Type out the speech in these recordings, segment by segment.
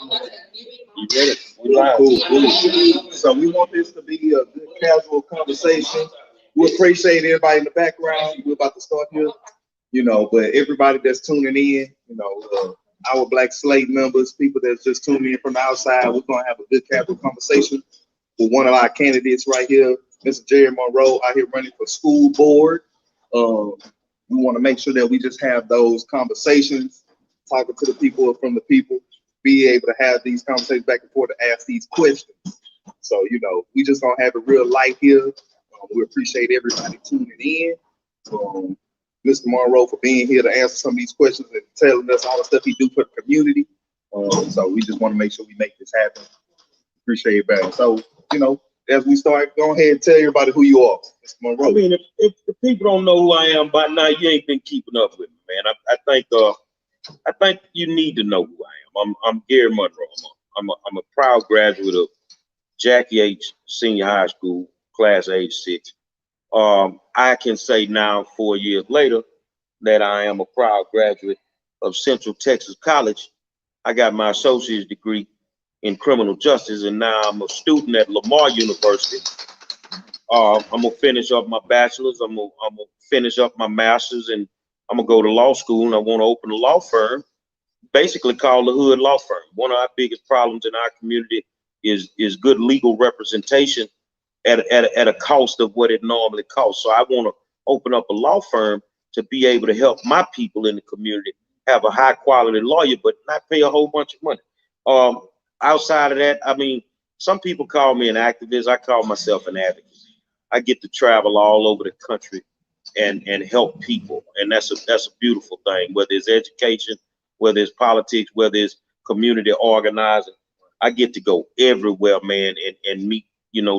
You ready? Cool. So we want this to be a good casual conversation. We appreciate everybody in the background. We're about to start here, but everybody that's tuning in, our Black Slate members, people that's just tuning in from the outside, we're gonna have a good casual conversation with one of our candidates right here, Mr. Gerry Monroe, out here running for school board. We want to make sure that we just have those conversations, talking to the people from the people, be able to have these conversations back and forth to ask these questions. So, we just gonna have it real light here. We appreciate everybody tuning in. Mr. Monroe for being here to answer some of these questions and telling us all the stuff he do for the community. So we just want to make sure we make this happen. Appreciate it, man. So, as we start, go ahead and tell everybody who you are, Mr. Monroe. I mean, if people don't know who I am by now, you ain't been keeping up with me, man. I think you need to know who I am. I'm Gerry Monroe. I'm a proud graduate of Jackie H. Senior High School, class age 6. I can say now, 4 years later, that I am a proud graduate of Central Texas College. I got my associate's degree in criminal justice, and now I'm a student at Lamar University. I'm gonna finish up my bachelor's. I'm gonna finish up my master's, and I'm gonna go to law school. And I want to open a law firm, basically called the Hood Law Firm. One of our biggest problems in our community is good legal representation at a cost of what it normally costs. So I want to open up a law firm to be able to help my people in the community have a high quality lawyer, but not pay a whole bunch of money. Outside of that, I mean, some people call me an activist. I call myself an advocate. I get to travel all over the country and help people, and that's a beautiful thing. Whether it's education, whether it's politics, whether it's community organizing, I get to go everywhere, man, and meet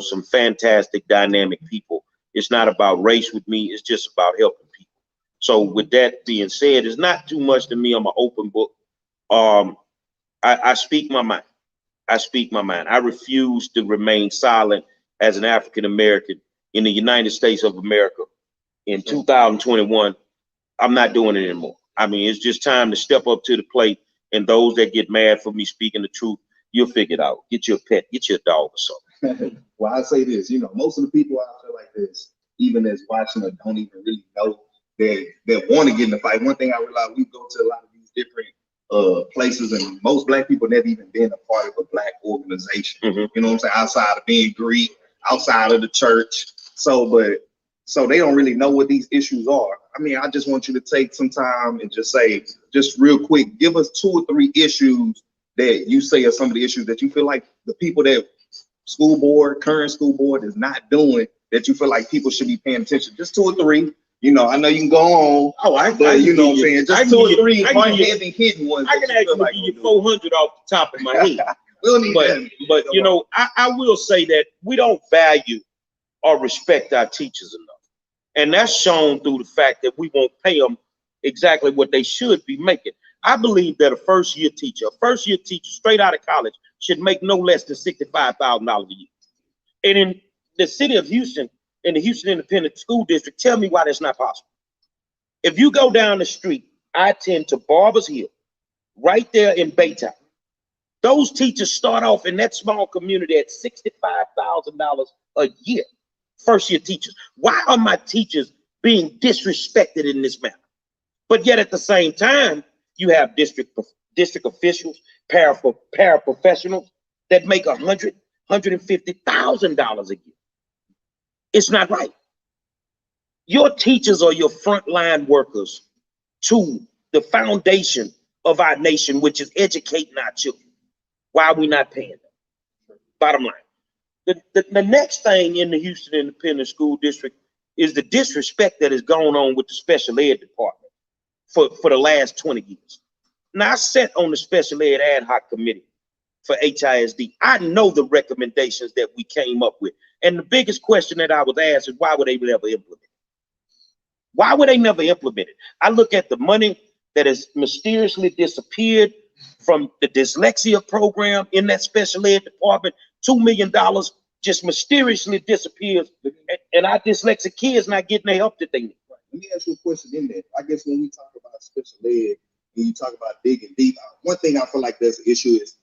some fantastic dynamic people. It's not about race with me. It's just about helping people. So with that being said, it's not too much to me. I'm an open book. I speak my mind. I speak my mind. I refuse to remain silent as an African American in the United States of America in 2021. I'm not doing it anymore. I mean, it's just time to step up to the plate. And those that get mad for me speaking the truth, you'll figure it out. Get your pet, get your dog or something. Well, I say this, most of the people out there like this, even as watching or don't even really know that want to get in the fight. One thing I realize, we go to a lot of these different places, and most Black people never even been a part of a Black organization. Mm-hmm. You know what I'm saying? Outside of being Greek, outside of the church. So they don't really know what these issues are. I mean, I just want you to take some time and just say, just real quick, give us 2 or 3 issues that you say are some of the issues that you feel like the people that current school board is not doing, that you feel like people should be paying attention. Just 2 or 3. I know you can go on. But you know what I'm saying? Just 2 or 3 heavy hitting ones. I can actually give you 400 off the top of my head. We don't need but I will say that we don't value or respect our teachers enough. And that's shown through the fact that we won't pay them exactly what they should be making. I believe that a first year teacher straight out of college should make no less than $65,000 a year. And in the city of Houston, in the Houston Independent School District, tell me why that's not possible. If you go down the street, I-10 to Barbers Hill, right there in Baytown, those teachers start off in that small community at $65,000 a year. First year teachers. Why are my teachers being disrespected in this manner? But yet at the same time, you have district officials, paraprofessionals that make $150,000 a year. It's not right. Your teachers are your frontline workers to the foundation of our nation, which is educating our children. Why are we not paying them? Bottom line. The next thing in the Houston Independent School District is the disrespect that has gone on with the special ed department for the last 20 years. Now, I sat on the special ed ad hoc committee for HISD. I know the recommendations that we came up with. And the biggest question that I was asked is, why would they never implement it? Why would they never implement it? I look at the money that has mysteriously disappeared from the dyslexia program in that special ed department. $2 million just mysteriously disappears, and our dyslexic kids not getting the help that they need. Right. Let me ask you a question in there. I guess when we talk about special ed, when you talk about digging deep, one thing I feel like there's an issue is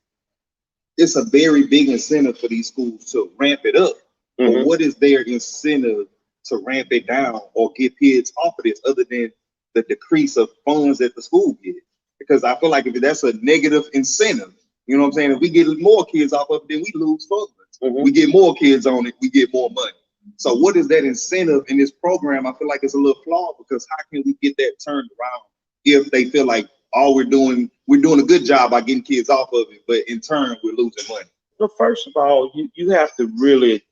it's a very big incentive for these schools to ramp it up. But what is their incentive to ramp it down or get kids off of this other than the decrease of funds that the school get? Because I feel like if that's a negative incentive, you know what I'm saying? If we get more kids off of it, then we lose funds. We get more kids on it, we get more money. So what is that incentive in this program? I feel like it's a little flawed, because how can we get that turned around if they feel like all we're doing a good job by getting kids off of it, but in turn we're losing money? So first of all, you have to really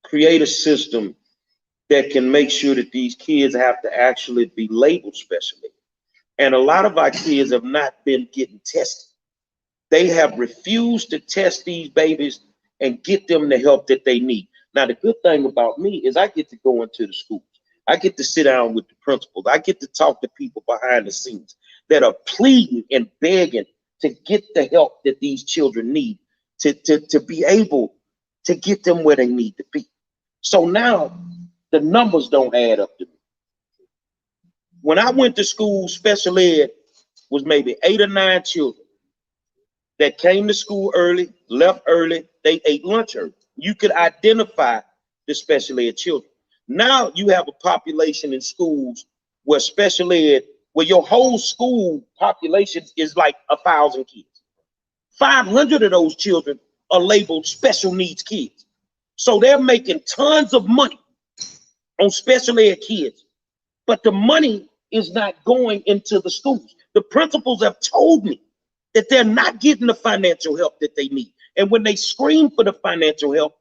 create a system that can make sure that these kids have to actually be labeled specially. And a lot of our kids have not been getting tested. They have refused to test these babies and get them the help that they need. Now, the good thing about me is I get to go into the schools. I get to sit down with the principals. I get to talk to people behind the scenes that are pleading and begging to get the help that these children need to be able to get them where they need to be. So now the numbers don't add up to me. When I went to school, special ed was maybe 8 or 9 children that came to school early, left early, they ate lunch early. You could identify the special ed children. Now you have a population in schools where special ed, where your whole school population is like 1,000 kids. 500 of those children are labeled special needs kids. So they're making tons of money on special ed kids, but the money is not going into the schools. The principals have told me that they're not getting the financial help that they need. And when they scream for the financial help,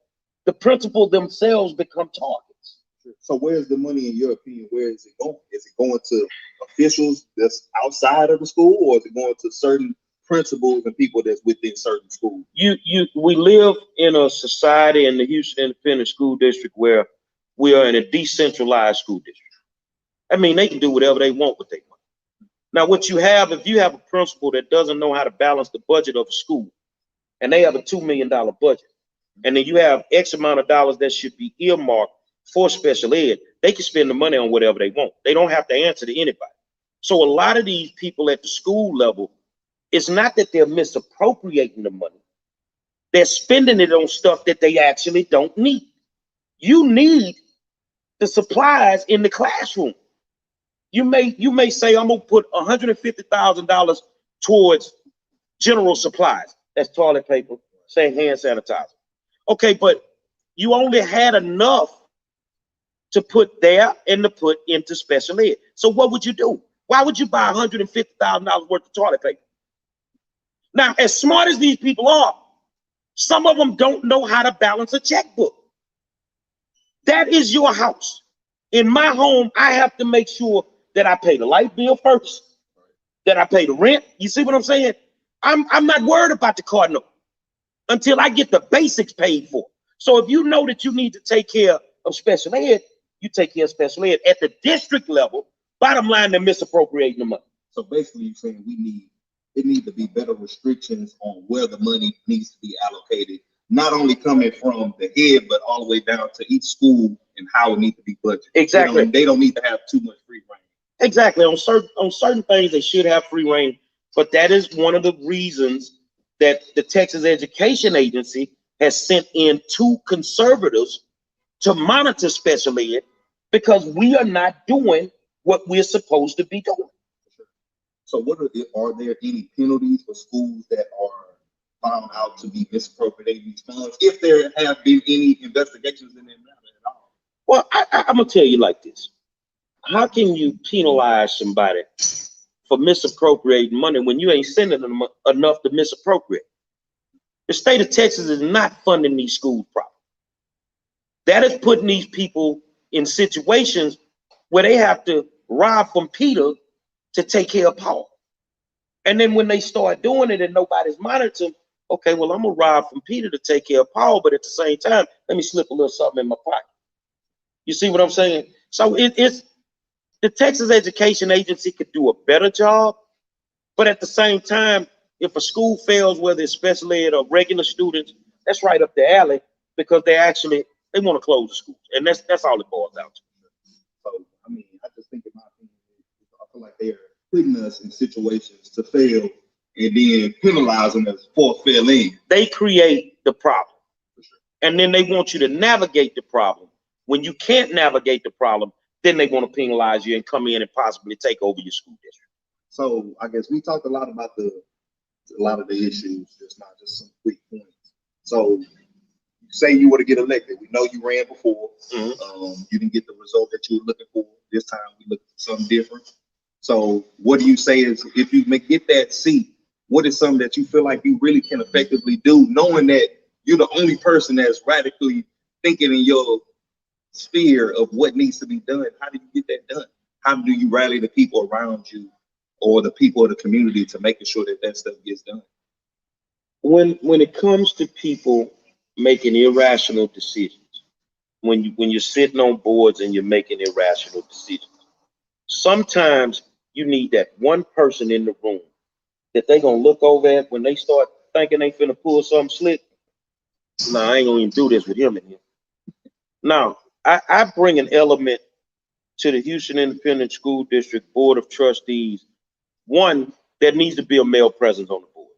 the principal themselves become targets. So where's the money, in your opinion? Where is it going? Is it going to officials that's outside of the school, or is it going to certain principals and people that's within certain schools? We live in a society in the Houston Independent School District where we are in a decentralized school district. I mean, they can do whatever they want with their money. Now, what you have, if you have a principal that doesn't know how to balance the budget of a school, and they have a $2 million budget, and then you have X amount of dollars that should be earmarked for special ed, they can spend the money on whatever they want. They don't have to answer to anybody. So a lot of these people at the school level, it's not that they're misappropriating the money. They're spending it on stuff that they actually don't need. You need the supplies in the classroom. You may say, I'm gonna put $150,000 towards general supplies. That's toilet paper, say hand sanitizer. Okay, but you only had enough to put there and to put into special ed. So what would you do? Why would you buy $150,000 worth of toilet paper? Now, as smart as these people are, some of them don't know how to balance a checkbook. That is your house. In my home, I have to make sure that I pay the light bill first, that I pay the rent. You see what I'm saying? I'm not worried about the car note until I get the basics paid for. So if you know that you need to take care of special ed, you take care of special ed. At the district level, bottom line, they're misappropriating the money. So basically you're saying it needs to be better restrictions on where the money needs to be allocated, not only coming from the head, but all the way down to each school and how it needs to be budgeted. Exactly. They don't need to have too much free reign. Exactly. On certain things, they should have free reign, but that is one of the reasons that the Texas Education Agency has sent in 2 conservators to monitor special ed, because we are not doing what we're supposed to be doing. So are there any penalties for schools that are found out to be misappropriating these funds, if there have been any investigations in that matter at all? Well, I'm gonna tell you like this. How can you penalize somebody for misappropriating money when you ain't sending them enough to misappropriate? The state of Texas is not funding these schools properly. That is putting these people in situations where they have to rob from Peter to take care of Paul. And then when they start doing it and nobody's monitoring, okay, well, I'm gonna rob from Peter to take care of Paul, but at the same time, let me slip a little something in my pocket. You see what I'm saying? So it's the Texas Education Agency could do a better job, but at the same time, if a school fails, whether it's special ed or regular students, that's right up the alley, because they want to close the schools, and that's all it boils down to. So I mean, I just think, in my opinion, I feel like they're putting us in situations to fail and then penalize them as for fill in. They create the problem. And then they want you to navigate the problem. When you can't navigate the problem, then they want to penalize you and come in and possibly take over your school district. So I guess we talked a lot about a lot of the issues, just not just some quick points. So say you were to get elected, we know you ran before. You didn't get the result that you were looking for. This time we look for something different. So what do you say is, if you get that seat, what is something that you feel like you really can effectively do, knowing that you're the only person that's radically thinking in your sphere of what needs to be done? How do you get that done? How do you rally the people around you or the people of the community to making sure that that stuff gets done? When it comes to people making irrational decisions, when you're sitting on boards and you're making irrational decisions, sometimes you need that one person in the room that they gonna look over at when they start thinking they finna pull something slick. Nah, I ain't gonna even do this with him in here. Now, I bring an element to the Houston Independent School District Board of Trustees. One, there needs to be a male presence on the board.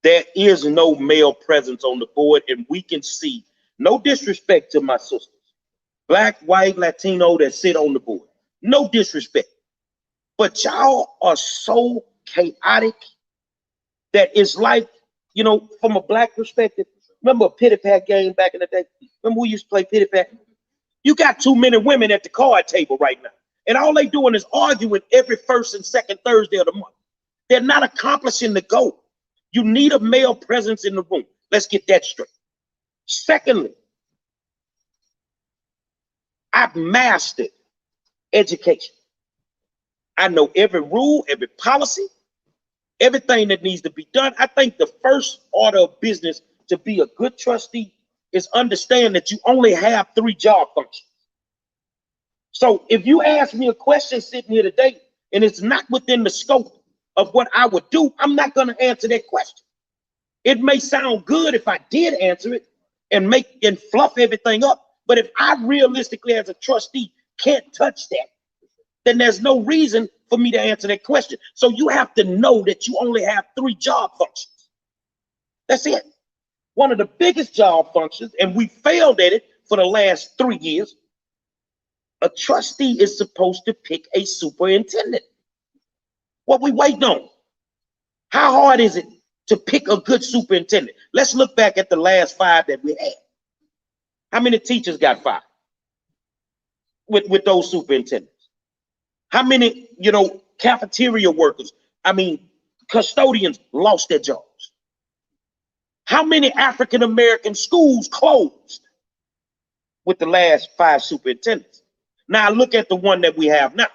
There is no male presence on the board, and we can see, no disrespect to my sisters, Black, white, Latino that sit on the board. No disrespect. But y'all are so chaotic that it's like, you know, from a Black perspective, remember a pity pat game back in the day? Remember we used to play pity pat? You got too many women at the card table right now, and all they doing is arguing every first and second Thursday of the month. They're not accomplishing the goal. You need a male presence in the room. Let's get that straight. Secondly, I've mastered education. I know every rule, every policy, everything that needs to be done. I think the first order of business to be a good trustee is understand that you only have 3 job functions. So if you ask me a question sitting here today and it's not within the scope of what I would do, I'm not going to answer that question. It may sound good if I did answer it and fluff everything up, but if I realistically as a trustee can't touch that, then there's no reason for me to answer that question. So you have to know that you only have 3 job functions. That's it. One of the biggest job functions, and we failed at it for the last 3 years, a trustee is supposed to pick a superintendent. What we waiting on? How hard is it to pick a good superintendent? Let's look back at the last 5 that we had. How many teachers got fired with those superintendents? How many, cafeteria workers, custodians lost their jobs? How many African-American schools closed with the last 5 superintendents? Now look at the one that we have now.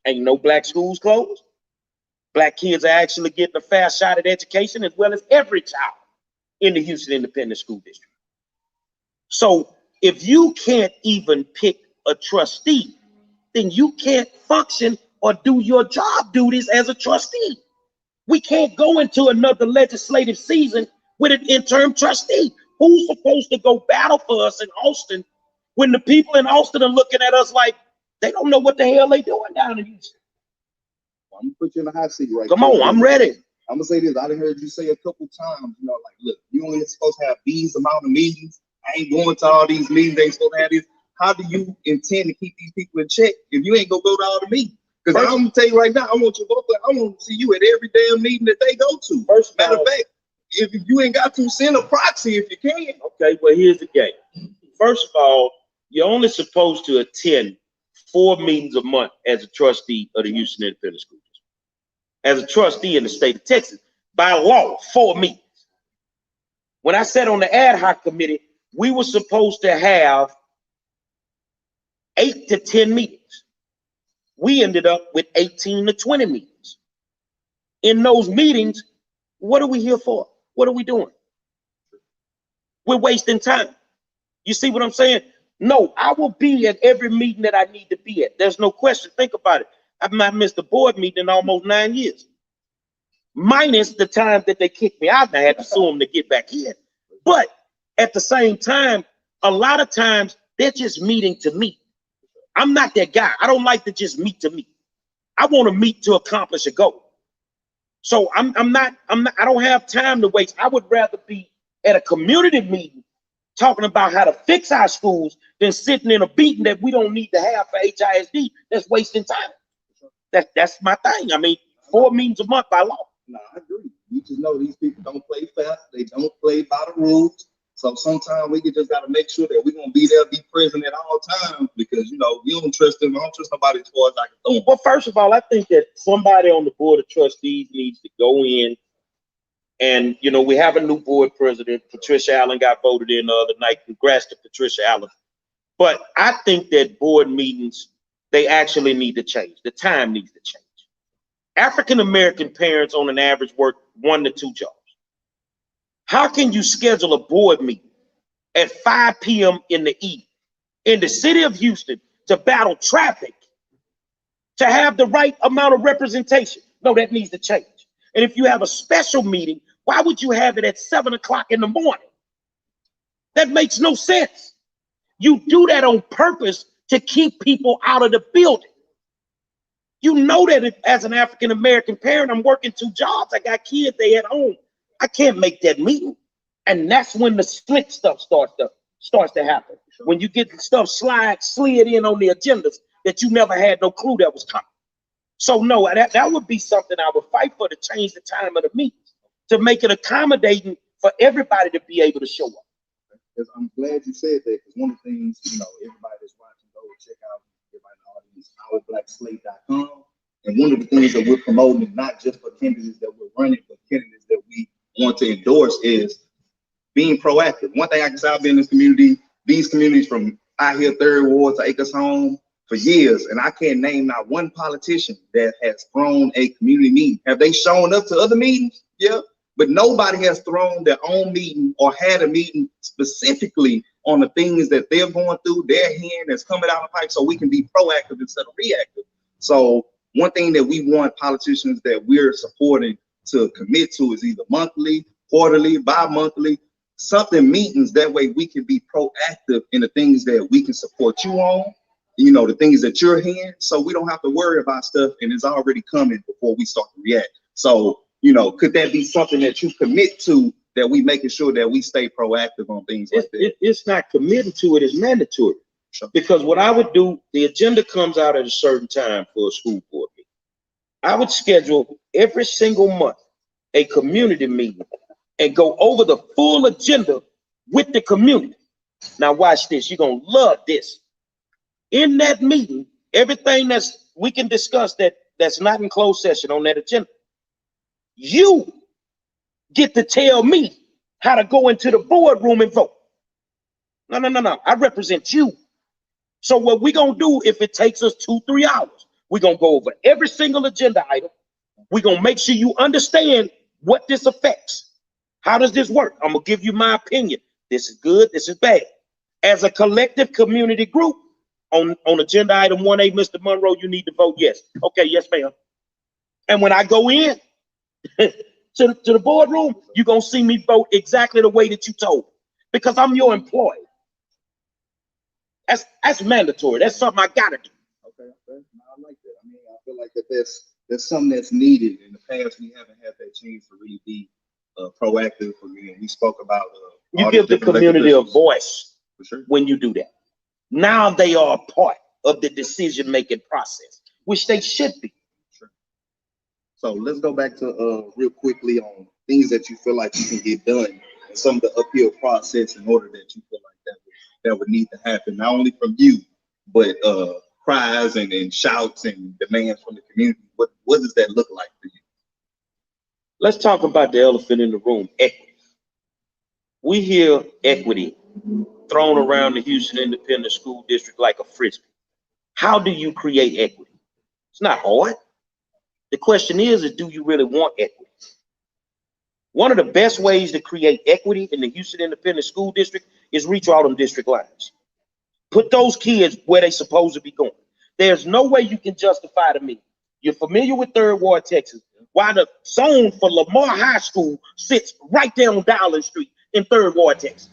Ain't no Black schools closed. Black kids are actually getting a fair shot at education as well as every child in the Houston Independent School District. So if you can't even pick a trustee, then you can't function or do your job duties as a trustee. We can't go into another legislative season with an interim trustee. Who's supposed to go battle for us in Austin when the people in Austin are looking at us like they don't know what the hell they doing down in Houston? Well, I'm gonna put you in the hot seat right Come on, I'm ready. I'm gonna say this. I done heard you say a couple times, look, you only supposed to have these amount of meetings. I ain't going to all these meetings. They ain't supposed to have this. How do you intend to keep these people in check if you ain't gonna go to all the meetings? Because I'm gonna tell you right now, I want to see you at every damn meeting that they go to. Matter of fact, if you ain't got to, send a proxy if you can. Okay, well, here's the game. First of all, you're only supposed to attend 4 meetings a month as a trustee of the Houston Independent School District. As a trustee in the state of Texas, by law, 4 meetings. When I sat on the ad hoc committee, we were supposed to have 8 to 10 meetings. We ended up with 18 to 20 meetings. In those meetings, what are we here for? What are we doing? We're wasting time. You see what I'm saying? No, I will be at every meeting that I need to be at. There's no question. Think about it. I've not missed a board meeting in almost 9 years. Minus the time that they kicked me out and I had to sue them to get back in. But at the same time, a lot of times they're just meeting to meet. I'm not that guy. I don't like to just meet to meet. I want to meet to accomplish a goal. So I don't have time to waste. I would rather be at a community meeting talking about how to fix our schools than sitting in a meeting that we don't need to have for HISD. That's wasting time. That's my thing. I mean, 4 meetings a month by law. No, I agree. You just know these people don't play fast. They don't play by the rules. So sometimes we just got to make sure that we're going to be there, be present at all times, because, you know, we don't trust them. I don't trust nobody as far as I can throw. Well, first of all, I think that somebody on the board of trustees needs to go in and, you know, we have a new board president. Patricia Allen got voted in the other night. Congrats to Patricia Allen. But I think that board meetings, they actually need to change. The time needs to change. African-American parents on an average work 1 to 2 jobs. How can you schedule a board meeting at 5 p.m. in the evening in the city of Houston to battle traffic, to have the right amount of representation? No, that needs to change. And if you have a special meeting, why would you have it at 7 o'clock in the morning? That makes no sense. You do that on purpose to keep people out of the building. You know that if, as an African-American parent, I'm working 2 jobs, I got kids, they at home. I can't make that meeting. And that's when the slick stuff starts to happen. When you get the stuff slid in on the agendas that you never had no clue that was coming. So no, that would be something I would fight for, to change the time of the meetings, to make it accommodating for everybody to be able to show up. Because I'm glad you said that, because one of the things, you know, everybody that's watching, go check out, everybody in the audience, ourblacksslate.com. And one of the things that we're promoting, not just for candidates that we're running, but candidates that we want to endorse, is being proactive. One thing I can say, I've been in this community, these communities from out here, 3rd Ward to Acres Home, for years, and I can't name not one politician that has thrown a community meeting. Have they shown up to other meetings? Yeah, but nobody has thrown their own meeting or had a meeting specifically on the things that they're going through, their hand that's coming out of the pipe, so we can be proactive instead of reactive. So one thing that we want politicians that we're supporting to commit to is either monthly, quarterly, bi-monthly, something meetings. That way we can be proactive in the things that we can support you on, you know, the things that you're hearing, so we don't have to worry about stuff and it's already coming before we start to react. So, you know, could that be something that you commit to, that we making sure that we stay proactive on things like that? It's not committing to it, it's mandatory. Sure. Because what I would do, the agenda comes out at a certain time for a school board meeting. I would schedule every single month a community meeting and go over the full agenda with the community. Now watch this, you're gonna love this. In that meeting, everything we can discuss that's not in closed session on that agenda, you get to tell me how to go into the boardroom and vote. No. I represent you. So what we're gonna do, if it takes us 2-3 hours, we're gonna go over every single agenda item. We're gonna make sure you understand what this affects. How does this work? I'm gonna give you my opinion. This is good, this is bad. As a collective community group, on agenda item 1A, Mr. Monroe, you need to vote yes. Okay, yes, ma'am. And when I go in to the boardroom, you're gonna see me vote exactly the way that you told me, because I'm your employee. That's mandatory. That's something I gotta do. Okay. No, I like that. I mean, I feel like that's something that's needed. In the past, we haven't had that chance to really be proactive. We spoke about you give the community a voice. For sure. When you do that. Now they are a part of the decision-making process, which they should be. Sure. So let's go back to real quickly on things that you feel like you can get done, and some of the uphill process in order that you feel like that would need to happen, not only from you, but cries and shouts and demands from the community. What does that look like for you? Let's talk about the elephant in the room, equity. We hear equity thrown around the Houston Independent School District like a frisbee. How do you create equity? It's not hard. The question is do you really want equity? One of the best ways to create equity in the Houston Independent School District is reach out on district lines. Put those kids where they're supposed to be going. There's no way you can justify to me. You're familiar with 3rd Ward, Texas, why the zone for Lamar High School sits right there on Dowling Street in 3rd Ward, Texas.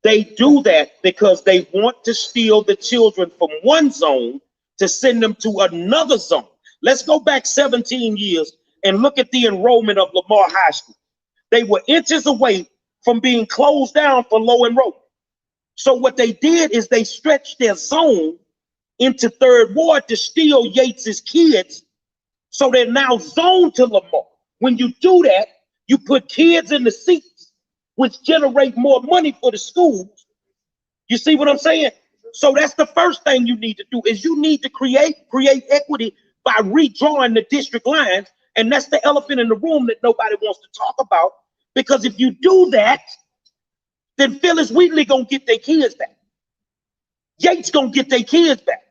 They do that because they want to steal the children from one zone to send them to another zone. Let's go back 17 years and look at the enrollment of Lamar High School. They were inches away from being closed down for low enrollment. So what they did is they stretched their zone into Third Ward to steal Yates's kids. So they're now zoned to Lamar. When you do that, you put kids in the seats, which generate more money for the schools. You see what I'm saying? So that's the first thing you need to do is you need to create equity by redrawing the district lines. And that's the elephant in the room that nobody wants to talk about. Because if you do that, then Phyllis Wheatley gonna get their kids back. Yates gonna get their kids back.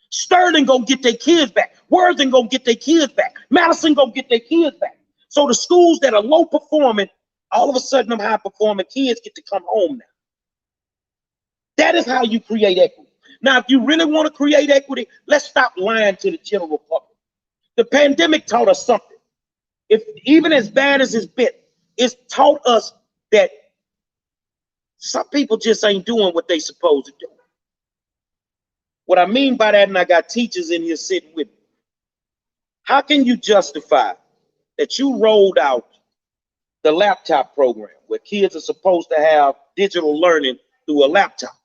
Sterling gonna get their kids back. Worthing gonna get their kids back. Madison gonna get their kids back. So the schools that are low performing, all of a sudden them high performing kids get to come home now. That is how you create equity. Now, if you really want to create equity, let's stop lying to the general public. The pandemic taught us something. If even as bad as it's been, it's taught us that some people just ain't doing what they supposed to do. What I mean by that, and I got teachers in here sitting with me, how can you justify that you rolled out the laptop program where kids are supposed to have digital learning through a laptop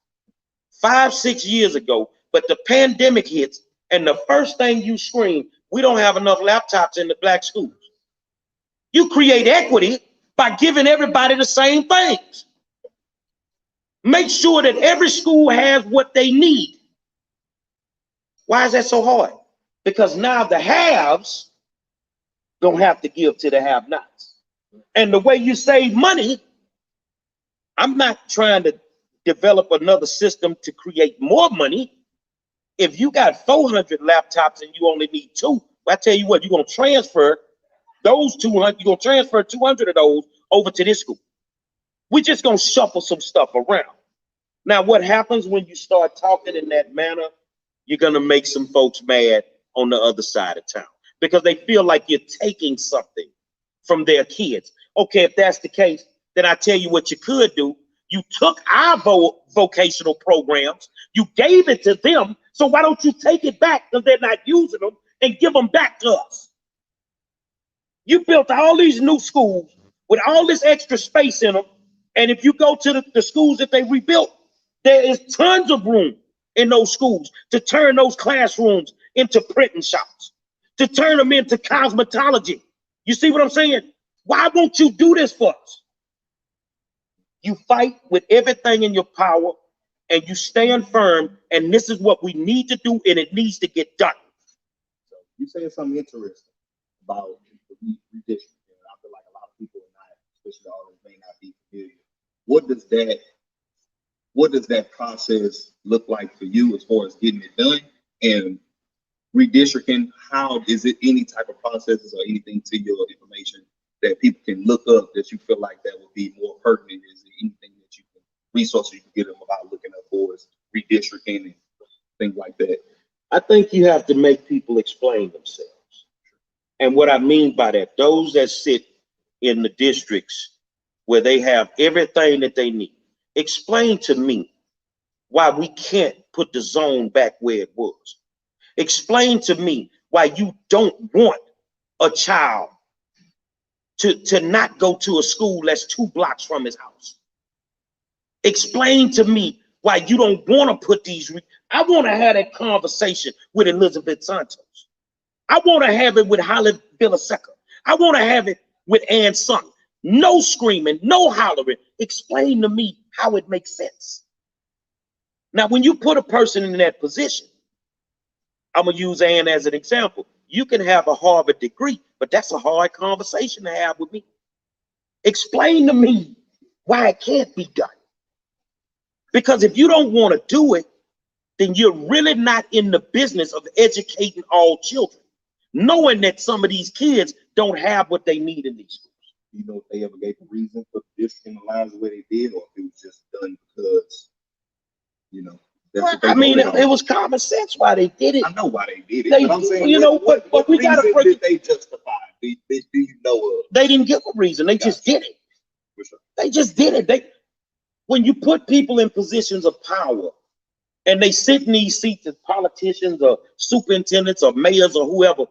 5-6 years ago, but the pandemic hits and the first thing you scream, we don't have enough laptops in the black schools. You create equity by giving everybody the same things. Make sure that every school has what they need. Why is that so hard? Because now the haves don't have to give to the have-nots. And the way you save money, I'm not trying to develop another system to create more money. If you got 400 laptops and you only need 2, well, I tell you what, you're going to transfer those 200, you're going to transfer 200 of those over to this school. We're just going to shuffle some stuff around. Now, what happens when you start talking in that manner, you're going to make some folks mad on the other side of town because they feel like you're taking something from their kids. Okay, if that's the case, then I tell you what you could do. You took our vocational programs, you gave it to them, so why don't you take it back because they're not using them and give them back to us? You built all these new schools with all this extra space in them, and if you go to the schools that they rebuilt, there is tons of room in those schools to turn those classrooms into printing shops, to turn them into cosmetology. You see what I'm saying? Why won't you do this for us? You fight with everything in your power and you stand firm, and this is what we need to do, and it needs to get done. So you saying something interesting about redistricting. I feel like a lot of people are not, especially all of them, may not be familiar. What does that process look like for you as far as getting it done? And redistricting, how is it any type of processes or anything to your information that people can look up that you feel like that would be more pertinent? Is there anything that you can, resources you can get them about looking up for is redistricting and things like that? I think you have to make people explain themselves. And what I mean by that, those that sit in the districts where they have everything that they need, explain to me why we can't put the zone back where it was. Explain to me why you don't want a child to not go to a school that's 2 blocks from his house. Explain to me why you don't want to put these. I want to have that conversation with Elizabeth Santos. I want to have it with Holly Villaseca. I want to have it with Ann Sung. No screaming, no hollering. Explain to me how it makes sense. Now, when you put a person in that position, I'm going to use Ann as an example. You can have a Harvard degree, but that's a hard conversation to have with me. Explain to me why it can't be done. Because if you don't want to do it, then you're really not in the business of educating all children, knowing that some of these kids don't have what they need in these schools. You know if they ever gave a reason for this in the lines the way they did, or if it was just done because, you know, that's what they I mean, voted on. it was common sense why they did it. I know why they did it, They, but I'm saying, you know, but we gotta reason break did it. they justify? Do you know of? They didn't give a reason. They just did it. For sure. They just did it. When you put people in positions of power and they sit in these seats as politicians or superintendents or mayors or whoever,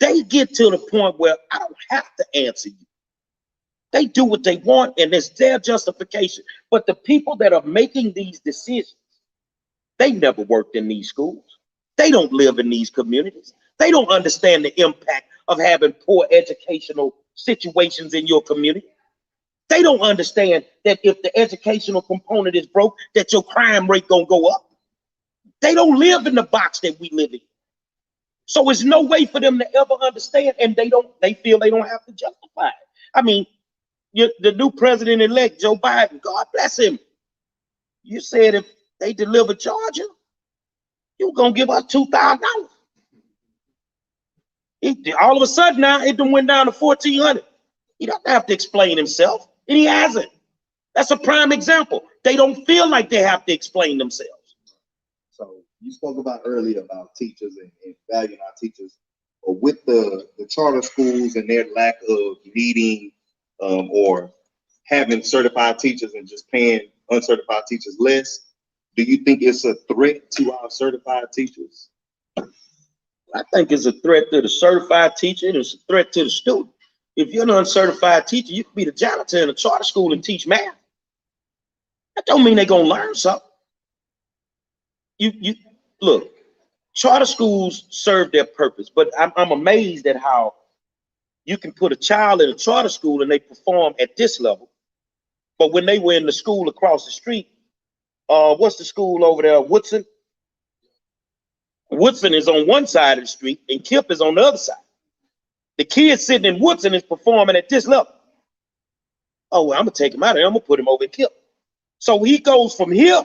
They get to the point where I don't have to answer you. They do what they want, and it's their justification. But the people that are making these decisions, they never worked in these schools. They don't live in these communities. They don't understand the impact of having poor educational situations in your community. They don't understand that if the educational component is broke, that your crime rate gonna go up. They don't live in the box that we live in. So it's no way for them to ever understand, and they feel they don't have to justify it. I mean, the new president-elect, Joe Biden, God bless him. You said if they deliver Georgia, you're gonna give us $2,000. All of a sudden now, it done went down to $1,400. He doesn't have to explain himself, and he hasn't. That's a prime example. They don't feel like they have to explain themselves. So you spoke about earlier about teachers and valuing our teachers. With the charter schools and their lack of needing or having certified teachers and just paying uncertified teachers less, do you think it's a threat to our certified teachers? I think it's a threat to the certified teacher, and it's a threat to the student. If you're an uncertified teacher, you can be the janitor in a charter school and teach math. That don't mean they're gonna learn something. You look, charter schools serve their purpose, but I'm amazed at how you can put a child in a charter school and they perform at this level, but when they were in the school across the street, what's the school over there, Woodson? Woodson is on one side of the street and Kip is on the other side. The kid sitting in Woodson is performing at this level. Oh, well, I'm gonna take him out of there. I'm gonna put him over in Kip. So he goes from here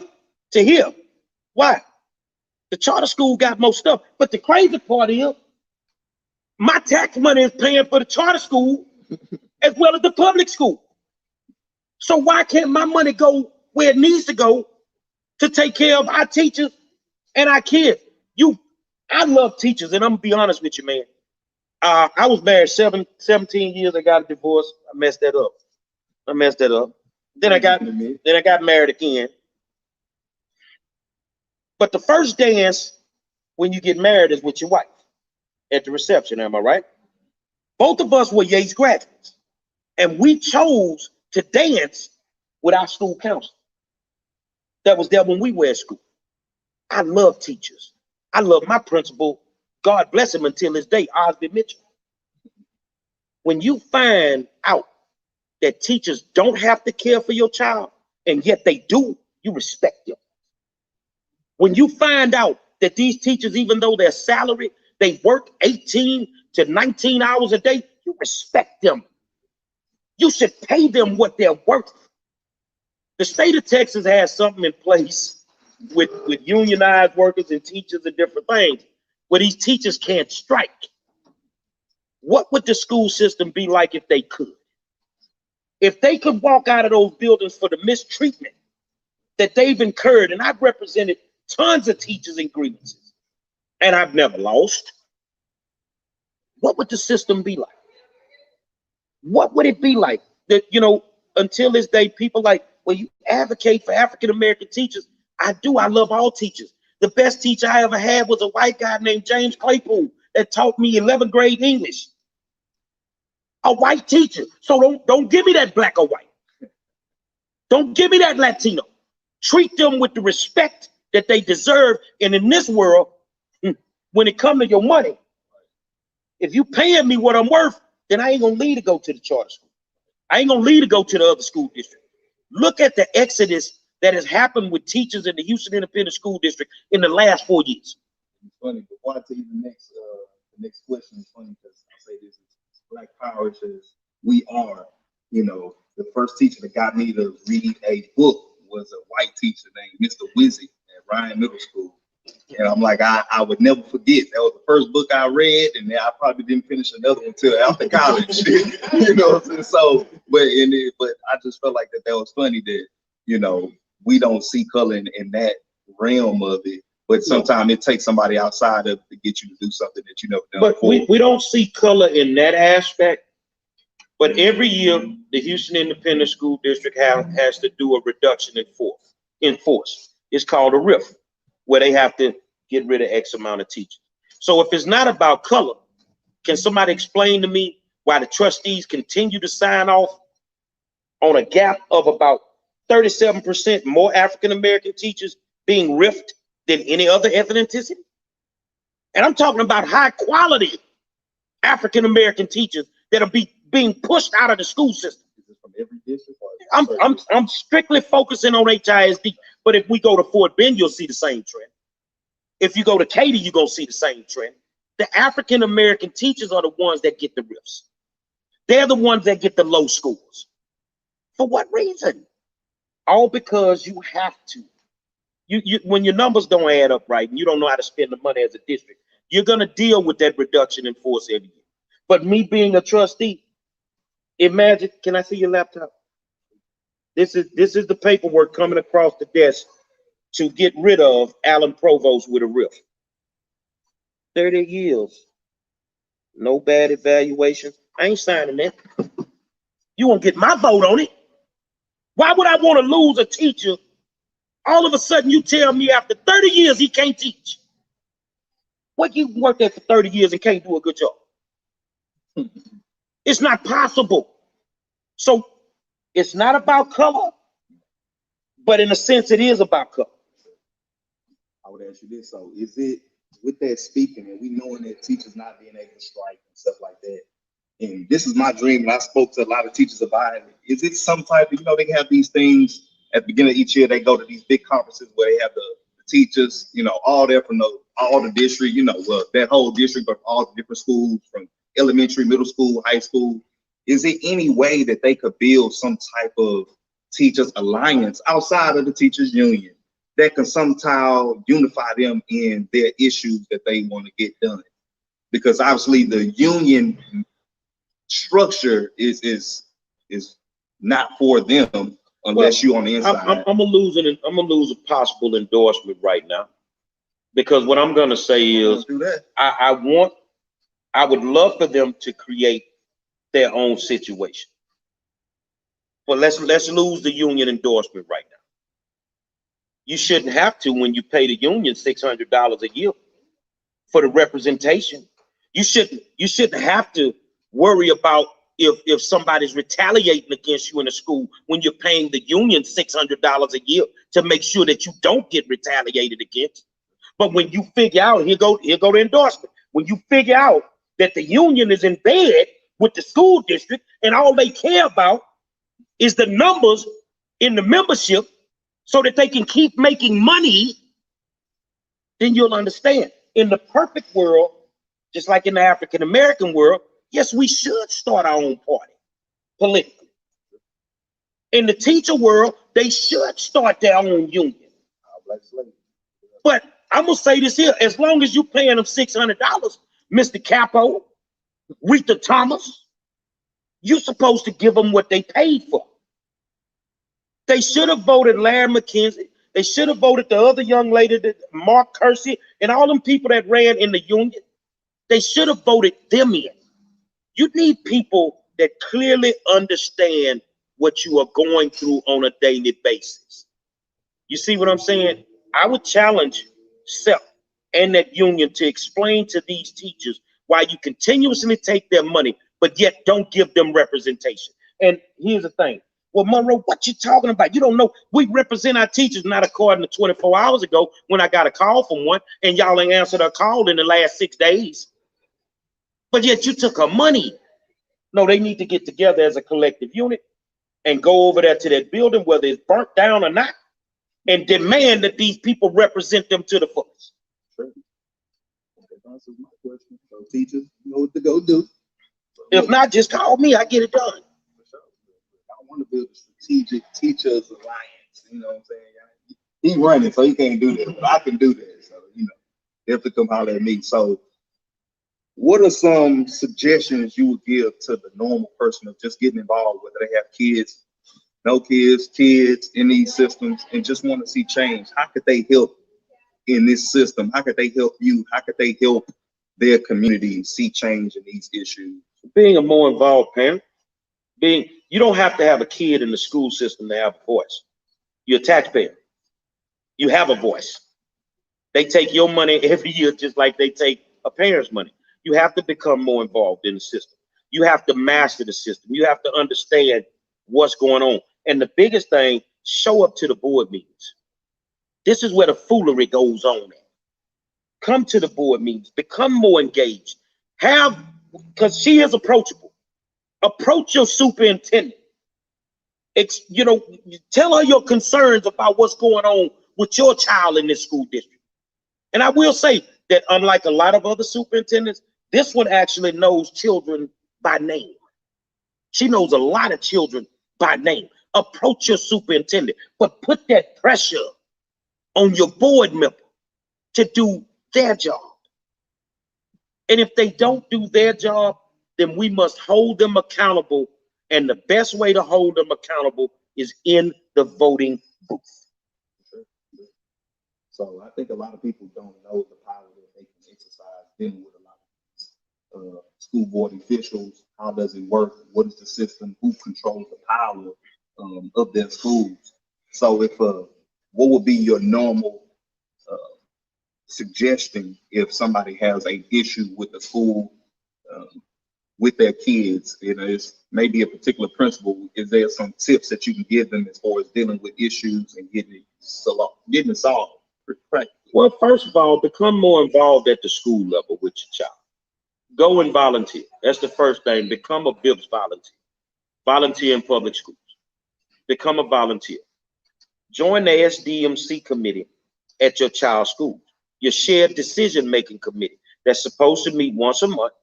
to here. Why? The charter school got more stuff. But the crazy part is, my tax money is paying for the charter school as well as the public school. So why can't my money go where it needs to go to take care of our teachers and our kids? I love teachers, and I'm gonna be honest with you, man. I was married 17 years. I got a divorce. I messed that up. Then I got married again. But the first dance when you get married is with your wife at the reception. Am I right? Both of us were Yates graduates, and we chose to dance with our school counselor that was there when we were at school. I love teachers. I love my principal. God bless him until this day, Osby Mitchell. When you find out that teachers don't have to care for your child, and yet they do, you respect them. When you find out that these teachers, even though they're salaried, they work 18 to 19 hours a day, you respect them. You should pay them what they're worth. The state of Texas has something in place with unionized workers and teachers and different things, where these teachers can't strike. What would the school system be like if they could? If they could walk out of those buildings for the mistreatment that they've incurred, and I've represented tons of teachers in grievances, and I've never lost, what would the system be like? What would it be like? That, until this day, people like, well, you advocate for African-American teachers. I do. I love all teachers. The best teacher I ever had was a white guy named James Claypool that taught me 11th grade English. A white teacher. So don't give me that black or white. Don't give me that Latino. Treat them with the respect that they deserve. And in this world, when it comes to your money, if you paying me what I'm worth, then I ain't gonna leave to go to the charter school. I ain't gonna leave to go to the other school district. Look at the exodus that has happened with teachers in the Houston Independent School District in the last 4 years. It's funny, before I tell you the next question, is funny because I say this is Black Power says we are, the first teacher that got me to read a book was a white teacher named Mr. Wizzy at Ryan Middle School. And I'm like, I would never forget. That was the first book I read, and then I probably didn't finish another one until after college. So, but I just felt like that was funny that, we don't see color in that realm of it. But sometimes it takes somebody outside of to get you to do something that you never done but before. We don't see color in that aspect. But every year, the Houston Independent School District has to do a reduction in force. It's called a RIF, where they have to get rid of X amount of teachers. So if it's not about color, Can somebody explain to me why the trustees continue to sign off on a gap of about 37% more African-American teachers being riffed than any other ethnicity? And I'm talking about high quality African-American teachers that are being pushed out of the school system. From every district? I'm strictly focusing on HISD, but if we go to Fort Bend, you'll see the same trend. If you go to Katy, you're gonna see the same trend. The African-American teachers are the ones that get the riffs. They're the ones that get the low scores. For what reason? All because you have to. When your numbers don't add up right and you don't know how to spend the money as a district, you're gonna deal with that reduction in force every year. But me being a trustee, imagine, can I see your laptop? This is the paperwork coming across the desk to get rid of Alan Provost with a riff. 30 years, no bad evaluations. I ain't signing that. You won't get my vote on it. Why would I want to lose a teacher? All of a sudden you tell me after 30 years he can't teach. What, you worked there for 30 years and can't do a good job? It's not possible. So it's not about color, but in a sense it is about color. I would ask you this, so is it, with that speaking, and we knowing that teachers not being able to strike and stuff like that, and this is my dream, and I spoke to a lot of teachers about it, is it some type of, they have these things at the beginning of each year, they go to these big conferences where they have the teachers, all there from all the district, well, that whole district, but all the different schools from elementary, middle school, high school. Is there any way that they could build some type of teachers alliance outside of the teachers union that can somehow unify them in their issues that they want to get done? Because obviously the union structure is not for them unless you on the inside. I'm gonna lose a possible endorsement right now, because what I'm gonna say is I would love for them to create their own situation. But let's lose the union endorsement right now. You shouldn't have to when you pay the union $600 a year for the representation. You shouldn't have to worry about if somebody's retaliating against you in a school when you're paying the union $600 a year to make sure that you don't get retaliated against. But when you figure out, here go the endorsement. When you figure out that the union is in bed with the school district and all they care about is the numbers in the membership so that they can keep making money, then you'll understand. In the perfect world, just like in the African-American world, yes, we should start our own party politically. In the teacher world, they should start their own union. But I'm gonna say this here, as long as you're paying them $600, Mr. Capo, Rita Thomas, you're supposed to give them what they paid for. They should have voted Larry McKenzie. They should have voted the other young lady, Mark Kersey, and all them people that ran in the union. They should have voted them in. You need people that clearly understand what you are going through on a daily basis. You see what I'm saying? I would challenge SEP and that union to explain to these teachers why you continuously take their money, but yet don't give them representation. And here's the thing. Well, Monroe, what you talking about? You don't know. We represent our teachers, not according to 24 hours ago when I got a call from one, and y'all ain't answered a call in the last 6 days. But yet you took her money. No, they need to get together as a collective unit and go over there to that building, whether it's burnt down or not, and demand that these people represent them to the fullest. Sure. That answers my question. So teachers know what to go do. If not, just call me. I get it done. I want to build a strategic teachers alliance. You know what I'm saying? He's running, so he can't do that, but I can do that. So, definitely come holler at me. So, what are some suggestions you would give to the normal person of just getting involved, whether they have kids, no kids, kids in these systems, and just want to see change? How could they help in this system? How could they help you? How could they help their community see change in these issues? Being a more involved parent, you don't have to have a kid in the school system to have a voice. You're a taxpayer. You have a voice. They take your money every year just like they take a parent's money. You have to become more involved in the system. You have to master the system. You have to understand what's going on. And the biggest thing, show up to the board meetings. This is where the foolery goes on at. Come to the board meetings, become more engaged. Because she is approachable. Approach your superintendent. Tell her your concerns about what's going on with your child in this school district. And I will say that unlike a lot of other superintendents, this one actually knows children by name. She knows a lot of children by name. Approach your superintendent, but put that pressure on your board member to do their job. And if they don't do their job, then we must hold them accountable. And the best way to hold them accountable is in the voting booth. So I think a lot of people don't know the power that they can exercise dealing with a lot of school board officials. How does it work? What is the system? Who controls the power of their schools? So what would be your normal suggestion if somebody has an issue with the school, with their kids? It's maybe a particular principal. Is there some tips that you can give them as far as dealing with issues and getting it solved? Well, first of all, become more involved at the school level with your child. Go and volunteer. That's the first thing. Become a BIPS volunteer. Volunteer in public schools. Become a volunteer. Join the SDMC committee at your child's school. Your shared decision-making committee that's supposed to meet once a month.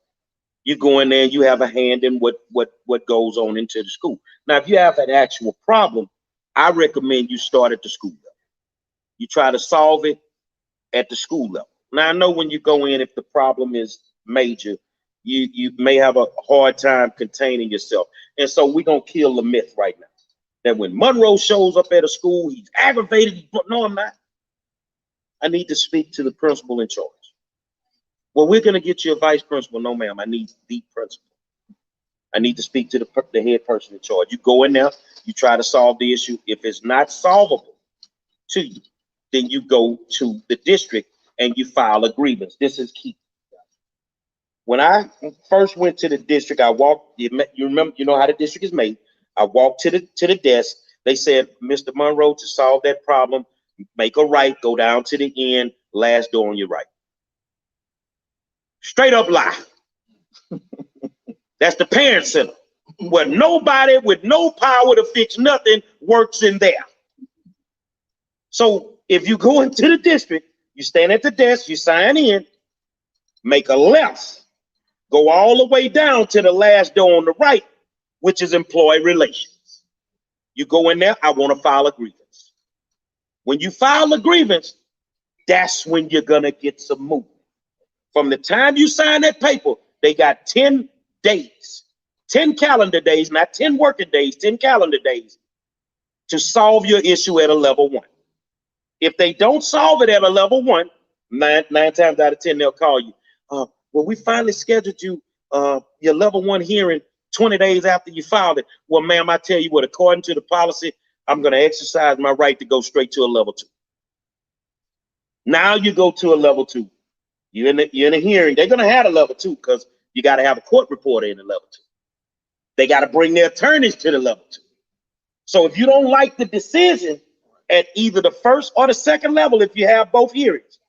You go in there and you have a hand in what goes on into the school. Now, if you have an actual problem, I recommend you start at the school level. You try to solve it at the school level. Now, I know when you go in, if the problem is major, you may have a hard time containing yourself. And so we're going to kill the myth right now that when Monroe shows up at a school, he's aggravated. No, I'm not. I need to speak to the principal in charge. Well, we're going to get you a vice principal. No, ma'am, I need the principal. I need to speak to the head person in charge. You go in there, you try to solve the issue. If it's not solvable to you, then you go to the district and you file a grievance. This is key. When I first went to the district, I walked, you know how the district is made. I walked to the desk. They said, Mr. Monroe, to solve that problem, make a right, go down to the end, last door on your right. Straight up lie. That's the parent center, where nobody with no power to fix nothing works in there. So if you go into the district, you stand at the desk, you sign in, make a left, go all the way down to the last door on the right, which is employee relations. You go in there, I want to file a grievance. When you file a grievance, that's when you're going to get some movement. From the time you sign that paper, they got 10 days, 10 calendar days, not 10 working days, 10 calendar days to solve your issue at a level 1. If they don't solve it at a level 1, nine times out of 10, they'll call you. Well, we finally scheduled you your level 1 hearing 20 days after you filed it. Well, ma'am, I tell you what, according to the policy, I'm going to exercise my right to go straight to a level 2. Now you go to a level 2. You're in a hearing. They're going to have a level 2 because you got to have a court reporter in the level 2. They got to bring their attorneys to the level 2. So if you don't like the decision at either the first or the second level, if you have both hearings,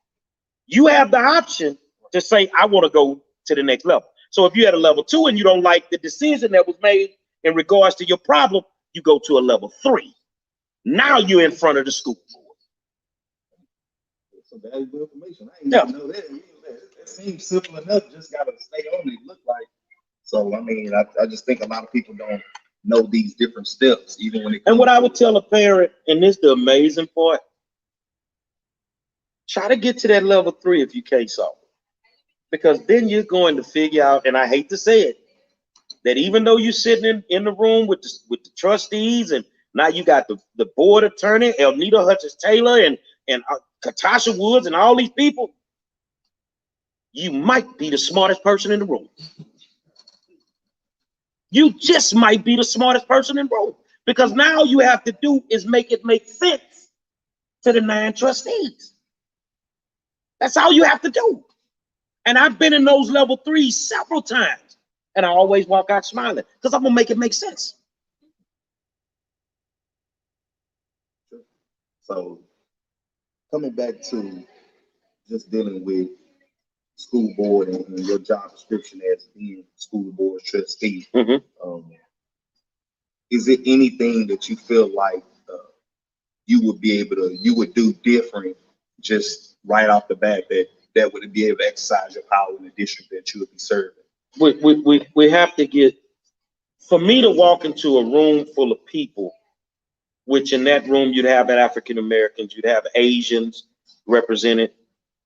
you have the option to say, I want to go to the next level. So if you had a level 2 and you don't like the decision that was made in regards to your problem, you go to a level 3. Now you're in front of the school board. So valuable information. I didn't even know that. It seems simple enough. Just gotta stay on it. Look like. So I mean, I just think a lot of people don't know these different steps, even when it comes. And what I would tell a parent, and this is the amazing part, try to get to that level 3 if you can't solve it, because then you're going to figure out, and I hate to say it, that even though you're sitting in the room with the trustees, and now you got the board attorney, Elnita Hutchins-Taylor, and Katasha Woods, and all these people, you might be the smartest person in the room. You just might be the smartest person in the room, because now you have to do is make it make sense to the 9 trustees. That's all you have to do. And I've been in those level 3s several times. And I always walk out smiling because I'm gonna make it make sense. So coming back to just dealing with school board and your job description as being school board trustee, is it anything that you feel like you would do different just right off the bat that would be able to exercise your power in the district that you would be serving? We have to get, for me to walk into a room full of people, which in that room you'd have African Americans, you'd have Asians represented,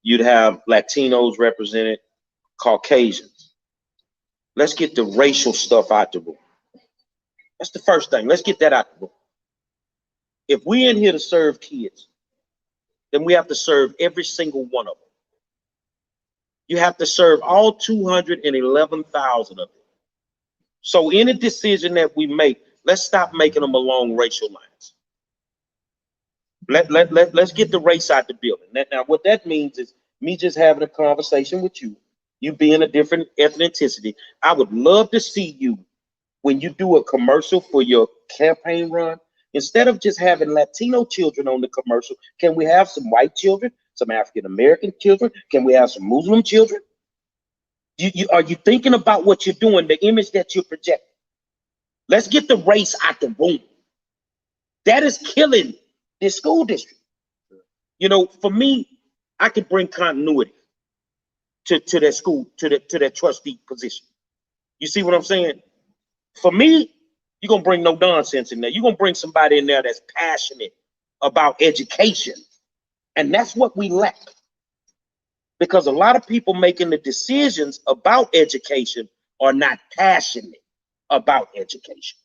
you'd have Latinos represented, Caucasians. Let's get the racial stuff out the room. That's the first thing. Let's get that out the room. If we're in here to serve kids, then we have to serve every single one of them. You have to serve all 211,000 of them. So any decision that we make, let's stop making them along racial lines. Let's get the race out the building. Now, what that means is me just having a conversation with you, you being a different ethnicity. I would love to see you when you do a commercial for your campaign run. Instead of just having Latino children on the commercial, can we have some white children, some African American children? Can we have some Muslim children? Are you thinking about what you're doing, the image that you're projecting? Let's get the race out the room. That is killing this school district. You know, for me, I could bring continuity to that school, to that trustee position. You see what I'm saying? For me, you're gonna bring no nonsense in there. You're gonna bring somebody in there that's passionate about education. And that's what we lack. Because a lot of people making the decisions about education are not passionate about education.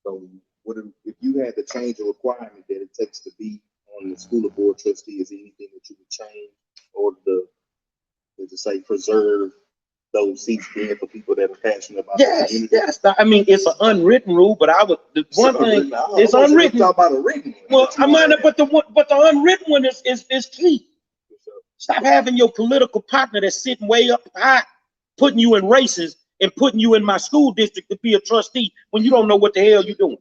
So what if you had to change a requirement that it takes to be on the school board trustee, is there anything that you would change or to say preserve those seats there for people that are passionate about the community? Yes. I mean, it's an unwritten rule, but I would, the one thing, it's unwritten. Talk about a written one. Well, I mean, but the unwritten one is key. Stop having your political partner that's sitting way up high, putting you in races and putting you in my school district to be a trustee when you don't know what the hell you're doing.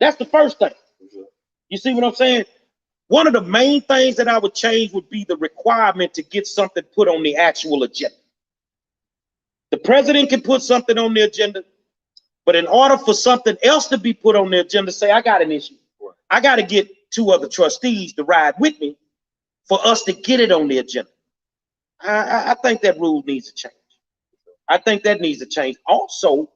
That's the first thing. You see what I'm saying? One of the main things that I would change would be the requirement to get something put on the actual agenda. The president can put something on the agenda, but in order for something else to be put on the agenda, say, I got an issue. I got to get 2 other trustees to ride with me for us to get it on the agenda. I think that rule needs to change. I think that needs to change. Also,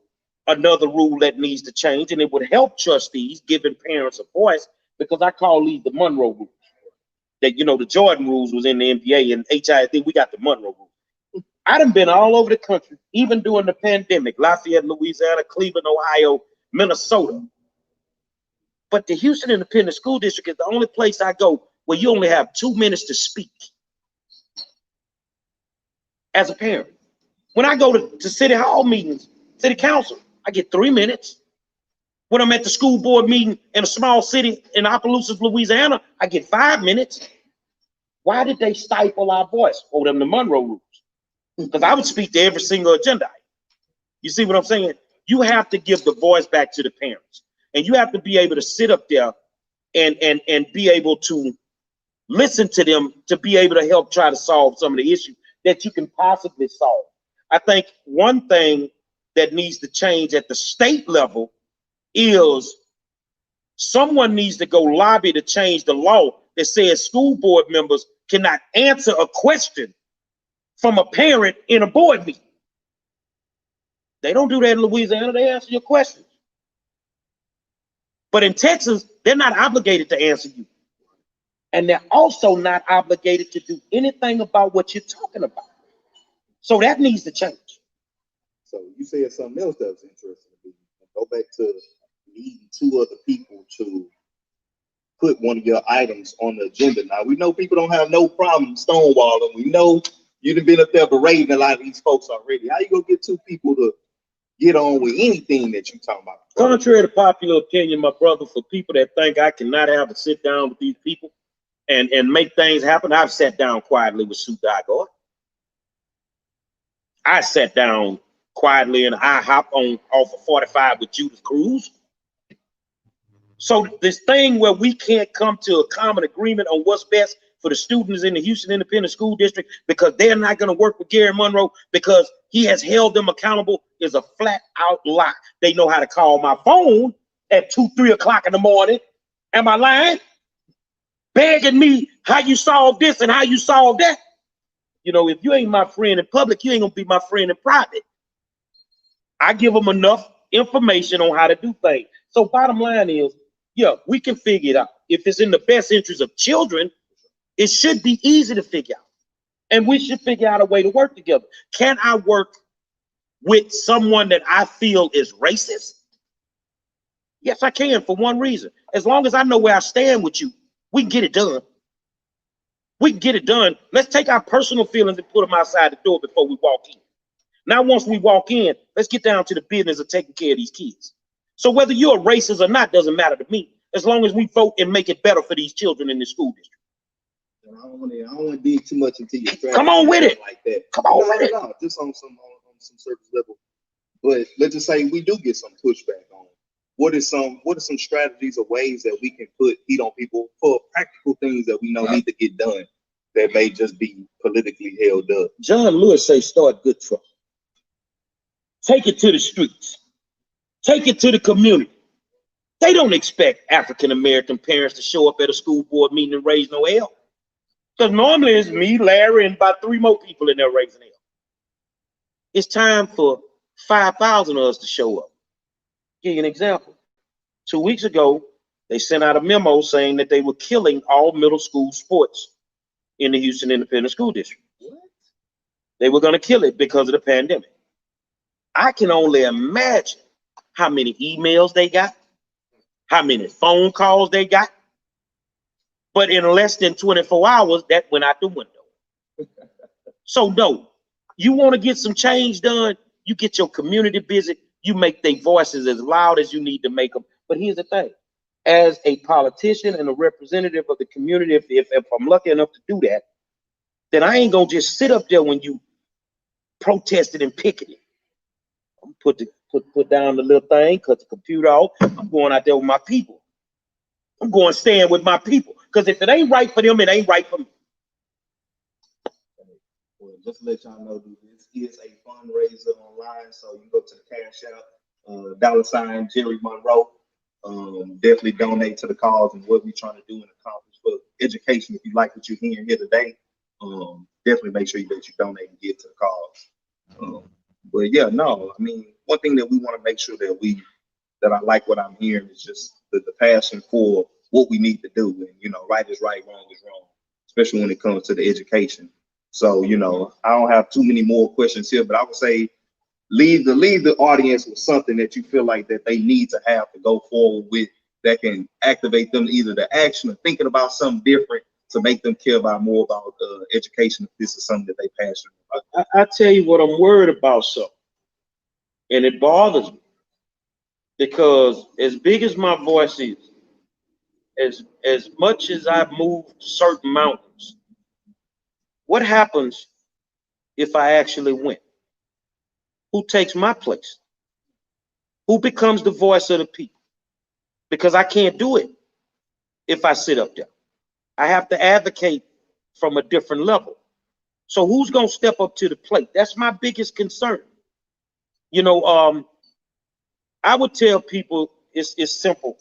another rule that needs to change, and it would help trustees, giving parents a voice, because I call these the Monroe rules. That, you know, the Jordan rules was in the NBA, and HISD, we got the Monroe rules. I done been all over the country, even during the pandemic, Lafayette, Louisiana, Cleveland, Ohio, Minnesota. But the Houston Independent School District is the only place I go where you only have 2 minutes to speak as a parent. When I go to city hall meetings, city council, I get 3 minutes. When I'm at the school board meeting in a small city in Opelousas, Louisiana, I get 5 minutes. Why did they stifle our voice? Oh, them the Monroe rules. Because I would speak to every single agenda item. You see what I'm saying? You have to give the voice back to the parents. And you have to be able to sit up there and be able to listen to them, to be able to help try to solve some of the issues that you can possibly solve. I think one thing that needs to change at the state level is someone needs to go lobby to change the law that says school board members cannot answer a question from a parent in a board meeting. They don't do that in Louisiana. They answer your questions. But in Texas, they're not obligated to answer you. And they're also not obligated to do anything about what you're talking about. So that needs to change. So you said something else that was interesting to me. Go back to needing 2 other people to put one of your items on the agenda. Now, we know people don't have no problem stonewalling. We know you've been up there berating a lot of these folks already. How you gonna get 2 people to get on with anything that you talking about? Contrary to popular opinion, my brother, for people that think I cannot have a sit down with these people, and make things happen. I've sat down quietly with Sue Dygard. I sat down quietly and I hop on off of 45 with Judith Cruz. So this thing where we can't come to a common agreement on what's best for the students in the Houston Independent School District because they're not going to work with Gerry Monroe because he has held them accountable is a flat out lie. They know how to call my phone at 2, 3 o'clock in the morning. Am I lying? Begging me how you solve this and how you solve that. You know, if you ain't my friend in public, you ain't gonna be my friend in private. I give them enough information on how to do things. So bottom line is, yeah, we can figure it out. If it's in the best interest of children, it should be easy to figure out. And we should figure out a way to work together. Can I work with someone that I feel is racist? Yes, I can, for one reason. As long as I know where I stand with you, we can get it done. We can get it done. Let's take our personal feelings and put them outside the door before we walk in. Now, once we walk in, let's get down to the business of taking care of these kids. So whether you're a racist or not doesn't matter to me, as long as we vote and make it better for these children in the school district. I don't want to dig too much into your strategy. Come on with it. Like that. Come on with it. No, just on some surface level. But let's just say we do get some pushback on what are some strategies or ways that we can put heat on people for practical things that we know need to get done that may just be politically held up. John Lewis say start good trouble. Take it to the streets. Take it to the community. They don't expect African-American parents to show up at a school board meeting and raise no hell. Because normally it's me, Larry, and about 3 more people in there raising hell. It's time for 5,000 of us to show up. Give you an example. 2 weeks ago, they sent out a memo saying that they were killing all middle school sports in the Houston Independent School District. What? They were going to kill it because of the pandemic. I can only imagine how many emails they got, how many phone calls they got. But in less than 24 hours, that went out the window. So no, you want to get some change done, you get your community busy, you make their voices as loud as you need to make them. But here's the thing, as a politician and a representative of the community, if I'm lucky enough to do that, then I ain't gonna just sit up there when you protested and picketed. I'm put down the little thing, cut the computer off. I'm going out there with my people. I'm going to stand with my people. Because if it ain't right for them, it ain't right for me. Well, just to let y'all know, this is a fundraiser online, so you go to the Cash App, $ Gerry Monroe. Definitely donate to the cause and what we're trying to do and accomplish for education. If you like what you're hearing here today, definitely make sure that you donate and give to the cause. But yeah, no, I mean, one thing that we want to make sure that I like what I'm hearing is just the passion for what we need to do. And, you know, right is right, wrong is wrong, especially when it comes to the education. So, you know, I don't have too many more questions here, but I would say leave the audience with something that you feel like that they need to have to go forward with that can activate them either to action or thinking about something different to make them care about more about education if this is something that they passionate about. I tell you what, I'm worried about something, and it bothers me because as big as my voice is, as much as I've moved certain mountains, what happens if I actually win? Who takes my place? Who becomes the voice of the people? Because I can't do it if I sit up there. I have to advocate from a different level. So who's gonna step up to the plate? That's my biggest concern. You know, I would tell people it's simple.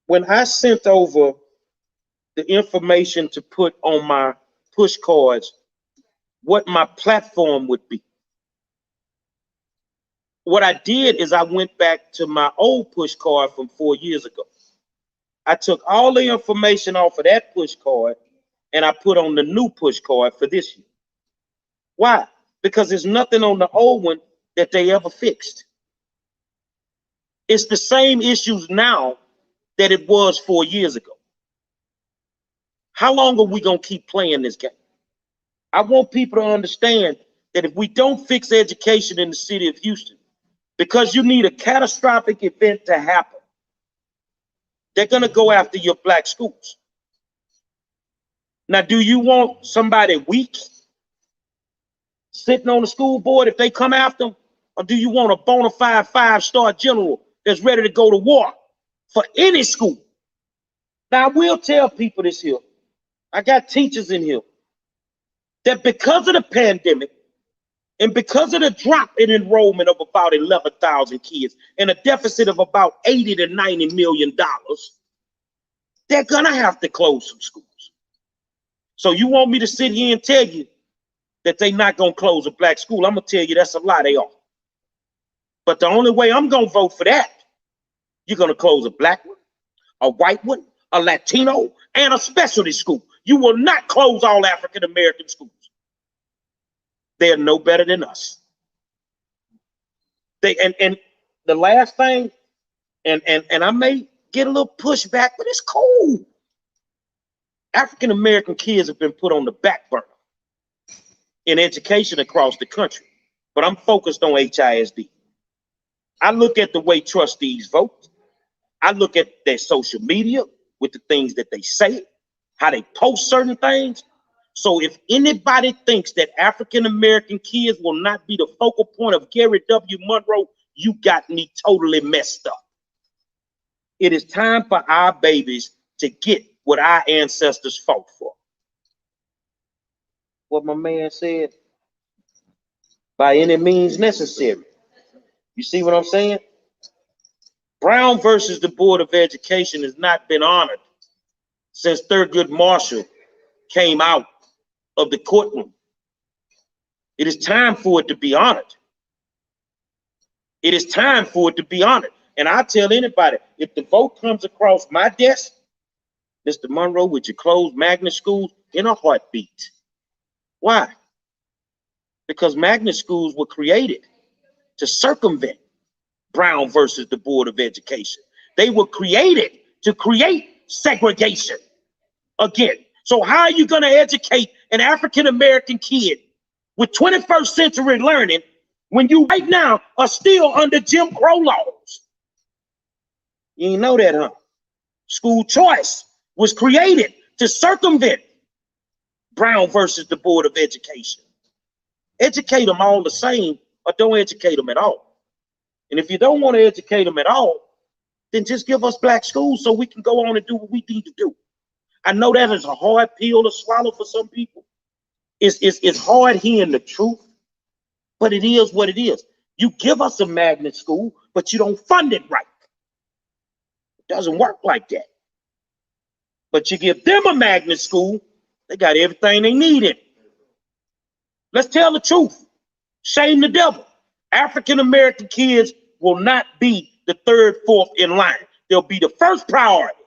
When I sent over the information to put on my push cards, what my platform would be, what I did is I went back to my old push card from 4 years ago. I took all the information off of that push card and I put on the new push card for this year. Why? Because there's nothing on the old one that they ever fixed. It's the same issues now that it was 4 years ago. How long are we gonna keep playing this game? I want people to understand that if we don't fix education in the city of Houston, because you need a catastrophic event to happen, they're gonna go after your black schools. Now, do you want somebody weak sitting on the school board if they come after them? Or do you want a bona fide 5-star general that's ready to go to war for any school? Now, I will tell people this here. I got teachers in here that because of the pandemic and because of the drop in enrollment of about 11,000 kids and a deficit of about 80 to 90 million dollars, they're gonna have to close some schools. So you want me to sit here and tell you that they're not gonna close a black school? I'm gonna tell you that's a lie, they are. But the only way I'm gonna vote for that, you're gonna close a black one, a white one, a Latino, and a specialty school. You will not close all African American schools. They're no better than us. And the last thing, and I may get a little pushback, but it's cool. African American kids have been put on the back burner in education across the country, but I'm focused on HISD. I look at the way trustees vote. I look at their social media with the things that they say, how they post certain things. So if anybody thinks that African American kids will not be the focal point of Gerry W. Monroe, you got me totally messed up. It is time for our babies to get what our ancestors fought for. What my man said, by any means necessary. You see what I'm saying? Brown versus the Board of Education has not been honored since Thurgood Marshall came out of the courtroom. It is time for it to be honored. It is time for it to be honored. And I tell anybody, if the vote comes across my desk, Mr. Monroe, would you close magnet schools? In a heartbeat. Why? Because magnet schools were created to circumvent Brown versus the Board of Education. They were created to create segregation again. So how are you going to educate an African American kid with 21st century learning when you right now are still under Jim Crow laws? You ain't know that, huh? School choice was created to circumvent Brown versus the Board of Education. Educate them all the same, or don't educate them at all. And if you don't want to educate them at all, then just give us black schools so we can go on and do what we need to do. I know that is a hard pill to swallow for some people. It's hard hearing the truth, but it is what it is. You give us a magnet school, but you don't fund it right. It doesn't work like that. But you give them a magnet school, they got everything they need in it. Let's tell the truth. Shame the devil. African American kids will not be the third, fourth in line. They'll be the first priority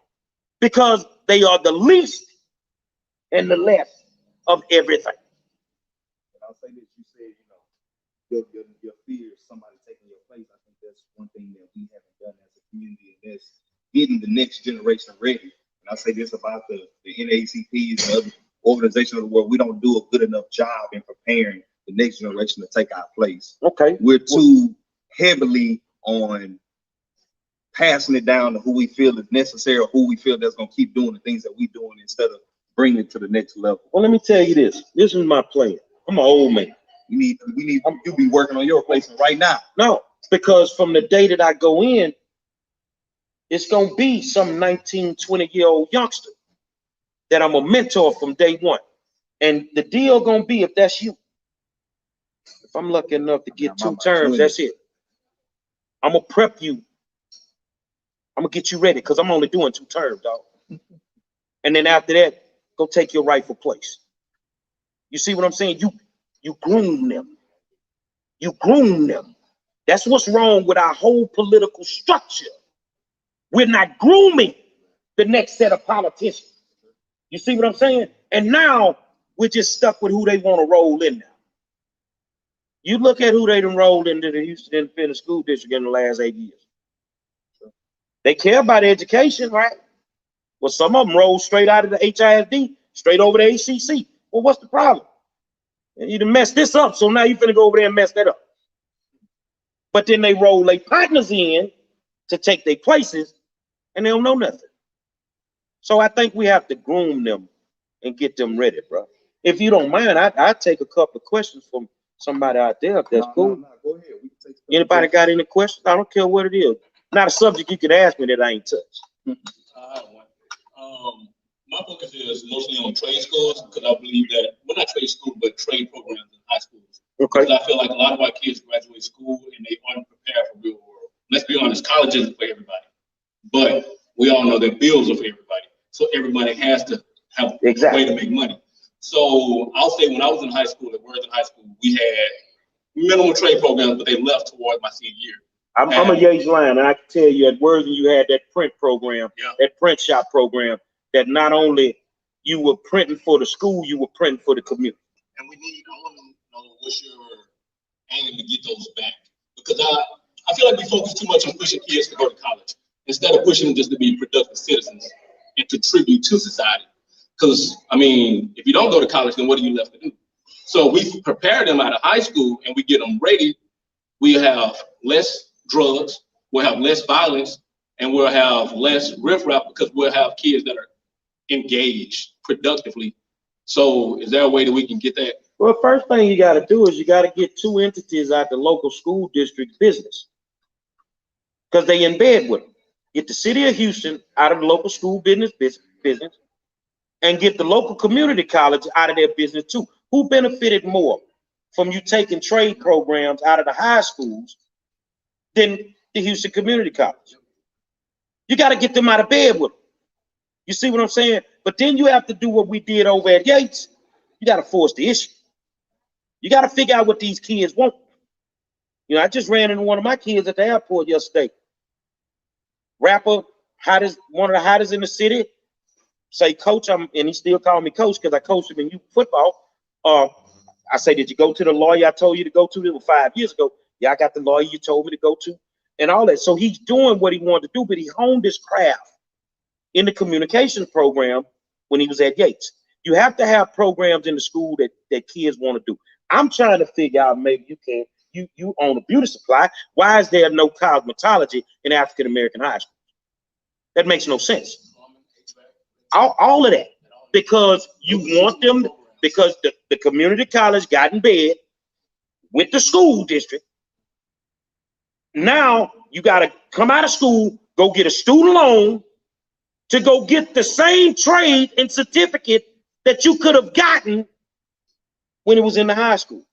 because they are the least and the less of everything. And I'll say this, you said, your fear of somebody taking your place. I think that's one thing that we haven't done as a community, and that's getting the next generation ready. And I say this about the NAACPs and other organizations of the world, we don't do a good enough job in preparing the next generation to take our place. Okay. We're too heavily on passing it down to who we feel is necessary or who we feel that's going to keep doing the things that we're doing instead of bringing it to the next level. Well, let me tell you this. This is my plan. I'm an old man. We need you be working on your placement right now. No, because from the day that I go in, it's going to be some 19, 20-year-old youngster that I'm a mentor from day one. And the deal going to be, if that's you, if I'm lucky enough to get 2 terms, that's it. I'm going to prep you. I'm going to get you ready because I'm only doing 2 terms, dog. And then after that, go take your rightful place. You see what I'm saying? You groom them. You groom them. That's what's wrong with our whole political structure. We're not grooming the next set of politicians. You see what I'm saying? And now we're just stuck with who they want to roll in now. You look at who they done rolled into the Houston Independent School District in the last 8 years. They care about education, right? Well, some of them roll straight out of the HISD, straight over to ACC. Well, what's the problem? And you done messed this up, so now you finna go over there and mess that up. But then they roll their partners in to take their places, and they don't know nothing. So I think we have to groom them and get them ready, bro. If you don't mind, I'd take a couple of questions from somebody out there, if that's cool. No, go ahead. We can take some Anybody got any questions? I don't care what it is. Not a subject you can ask me that I ain't touched. I have one. My focus is mostly on trade schools because I believe that, well, not trade school, but trade programs in high schools. Okay. Because I feel like a lot of our kids graduate school and they aren't prepared for real world. Let's be honest, college isn't for everybody. But we all know that bills are for everybody. So everybody has to have a way to make money. So I'll say when I was in high school, at Worthing High School, we had minimal trade programs, but they left towards my senior year. I'm a Yates line, and I can tell you at Worthing you had that print program, that print shop program, that not only you were printing for the school, you were printing for the community. And I want to know what's your aim to get those back? Because I feel like we focus too much on pushing kids to go to college instead of pushing them just to be productive citizens and contribute to society. Because, I mean, if you don't go to college, then what are you left to do? So we prepare them out of high school and we get them ready. We have less drugs, we'll have less violence, and we'll have less riffraff because we'll have kids that are engaged productively. So is there a way that we can get that? Well, first thing you got to do is you got to get two entities out the local school district business because they in bed with them. Get the city of Houston out of the local school business, and get the local community college out of their business too. Who benefited more from you taking trade programs out of the high schools than the Houston Community College? You got to get them out of bed with them. You see what I'm saying? But then you have to do what we did over at Yates. You got to force the issue. You got to figure out what these kids want. You know, I just ran into one of my kids at the airport yesterday. Rapper, one of the hottest in the city. Say, coach, and he still calling me coach because I coached him in youth football. I say, did you go to the lawyer I told you to go to? It was 5 years ago. Yeah, I got the lawyer you told me to go to and all that. So he's doing what he wanted to do, but he honed his craft in the communications program when he was at Yates. You have to have programs in the school that kids want to do. I'm trying to figure out, maybe you can, you own a beauty supply. Why is there no cosmetology in African-American high schools? That makes no sense. All of that, because you want them, because the community college got in bed with the school district. Now you got to come out of school, go get a student loan to go get the same trade and certificate that you could have gotten when it was in the high school.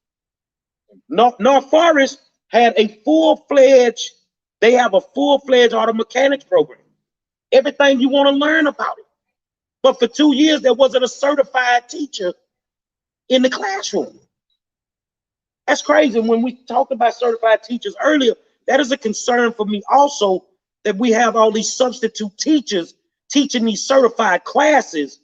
North Forest had a full-fledged, they have a full-fledged auto mechanics program. Everything you want to learn about it. But for 2 years, there wasn't a certified teacher in the classroom. That's crazy. When we talked about certified teachers earlier, that is a concern for me also, that we have all these substitute teachers teaching these certified classes,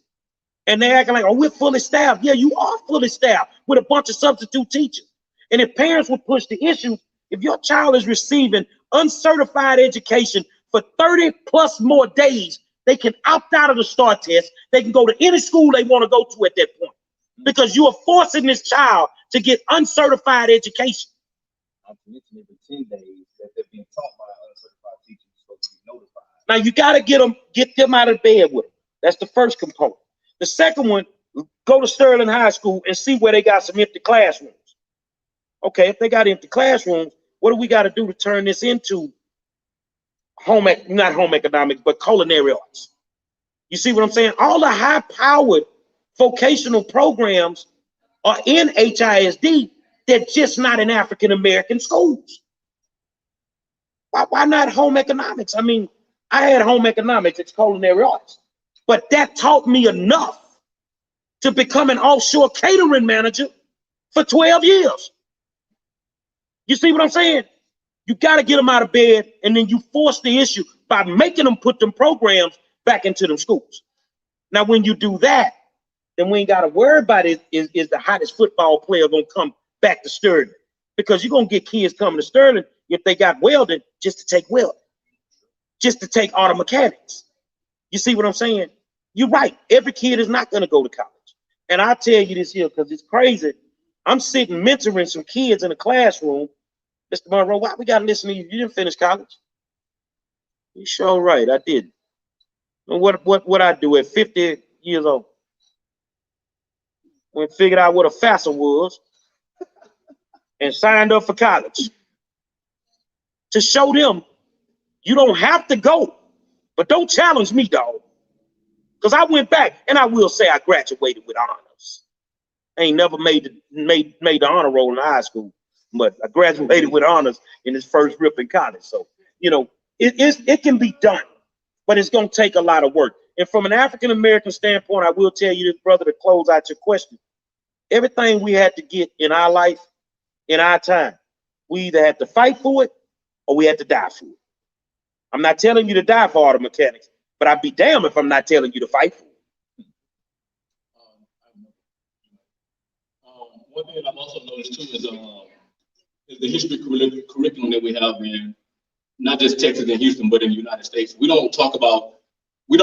and they're acting like, oh, we're fully staffed. Yeah, you are fully staffed with a bunch of substitute teachers. And if parents would push the issue, if your child is receiving uncertified education for 30 plus more days, they can opt out of the STAR test. They can go to any school they want to go to at that point, because you are forcing this child to get uncertified education. I'm mentioning the 10 days that they're being taught by uncertified teachers supposed to be notified. Now you got to get them out of bed with them. That's the first component. The second one, go to Sterling High School and see where they got some empty classrooms. Okay, if they got empty classrooms, what do we got to do to turn this into not home economics, but culinary arts? You see what I'm saying? All the high-powered vocational programs are in HISD. They're just not in African-American schools. Why not home economics? I mean, I had home economics, it's culinary arts, but that taught me enough to become an offshore catering manager for 12 years. You see what I'm saying? You got to get them out of bed, and then you force the issue by making them put them programs back into them schools. Now, when you do that, then we ain't got to worry about is the hottest football player going to come back to Sterling, because you're going to get kids coming to Sterling if they got welding just to take welding, just to take auto mechanics. You see what I'm saying? You're right. Every kid is not going to go to college. And I'll tell you this here because it's crazy. I'm sitting mentoring some kids in the classroom. Mr. Monroe, why we got to listen to you? You didn't finish college. You sure right, I didn't. And what I do at 50 years old? when figured out what a FAFSA was and signed up for college to show them you don't have to go, but don't challenge me, dog. Because I went back, and I will say I graduated with honors. I ain't never made the honor roll in high school, but I graduated with honors in this first rip in college. So, you know, it can be done, but it's going to take a lot of work. And from an African-American standpoint, I will tell you this, brother, to close out your question. Everything we had to get in our life, in our time, we either had to fight for it or we had to die for it. I'm not telling you to die for auto mechanics, but I'd be damned if I'm not telling you to fight for it. One thing I've also noticed too is the history curriculum that we have in not just Texas and Houston, but in the United States. We don't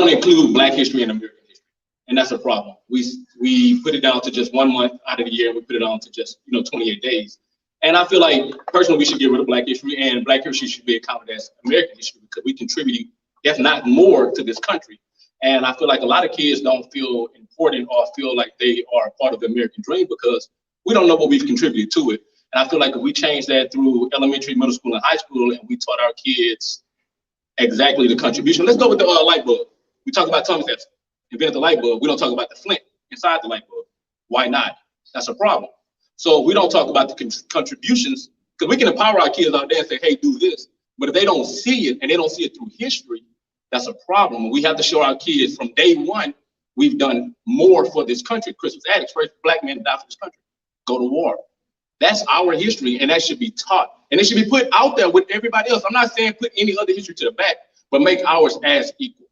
include Black history and American history, and that's a problem. We put it down to just 1 month out of the year. We put it down to just 28 days. And I feel like personally we should get rid of Black history, and Black history should be accounted as American history because we contribute, if not more, to this country. And I feel like a lot of kids don't feel important or feel like they are part of the American dream because we don't know what we've contributed to it. And I feel like if we change that through elementary, middle school, and high school, and we taught our kids exactly the contribution. Let's go with the light bulb. We talk about Thomas Edison invented the light bulb. We don't talk about the flint inside the light bulb. Why not? That's a problem. So we don't talk about the contributions because we can empower our kids out there and say, hey, do this. But if they don't see it and they don't see it through history, that's a problem. We have to show our kids from day one, we've done more for this country. Christmas Addicts, first Black man to die for this country. Go to war. That's our history, and that should be taught. And it should be put out there with everybody else. I'm not saying put any other history to the back, but make ours as equal.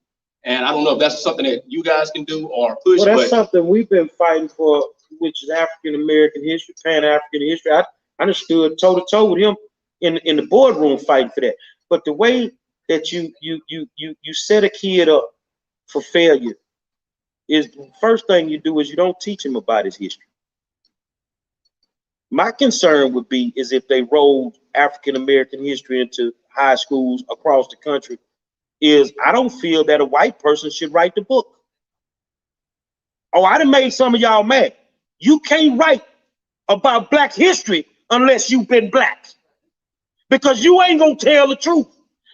And I don't know if that's something that you guys can do or push. Well, that's something we've been fighting for, which is African-American history, Pan-African history. I just stood toe-to-toe with him in the boardroom fighting for that. But the way that you set a kid up for failure is the first thing you do is you don't teach him about his history. My concern would be is if they rolled African-American history into high schools across the country, is I don't feel that a white person should write the book. Oh, I done made some of y'all mad. You can't write about Black history unless you've been Black. Because you ain't gonna tell the truth.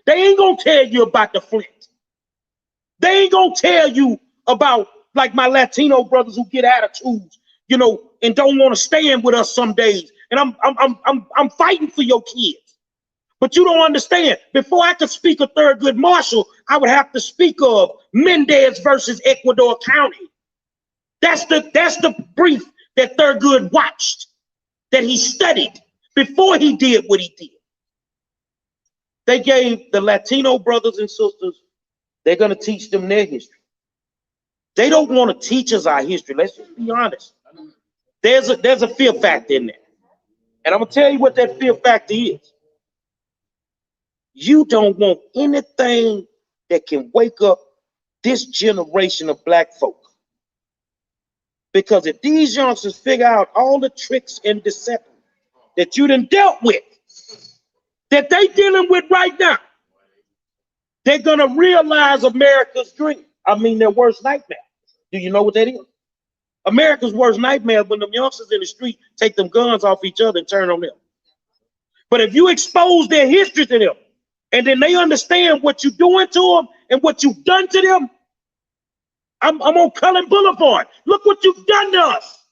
They ain't gonna tell you about the Flint. They ain't gonna tell you about like my Latino brothers who get attitudes, and don't want to stand with us some days. And I'm fighting for your kids. But you don't understand. Before I could speak of Thurgood Marshall, I would have to speak of Mendez versus Ecuador County. That's the brief that Thurgood watched, that he studied before he did what he did. They gave the Latino brothers and sisters, they're going to teach them their history. They don't want to teach us our history. Let's just be honest. There's a fear factor in there. And I'm going to tell you what that fear factor is. You don't want anything that can wake up this generation of Black folk. Because if these youngsters figure out all the tricks and deception that you done dealt with, that they dealing with right now, they're going to realize America's dream. I mean, their worst nightmare. Do you know what that is? America's worst nightmare when them youngsters in the street take them guns off each other and turn on them. But if you expose their history to them, and then they understand what you're doing to them and what you've done to them, I'm on Cullen Boulevard. Look what you've done to us.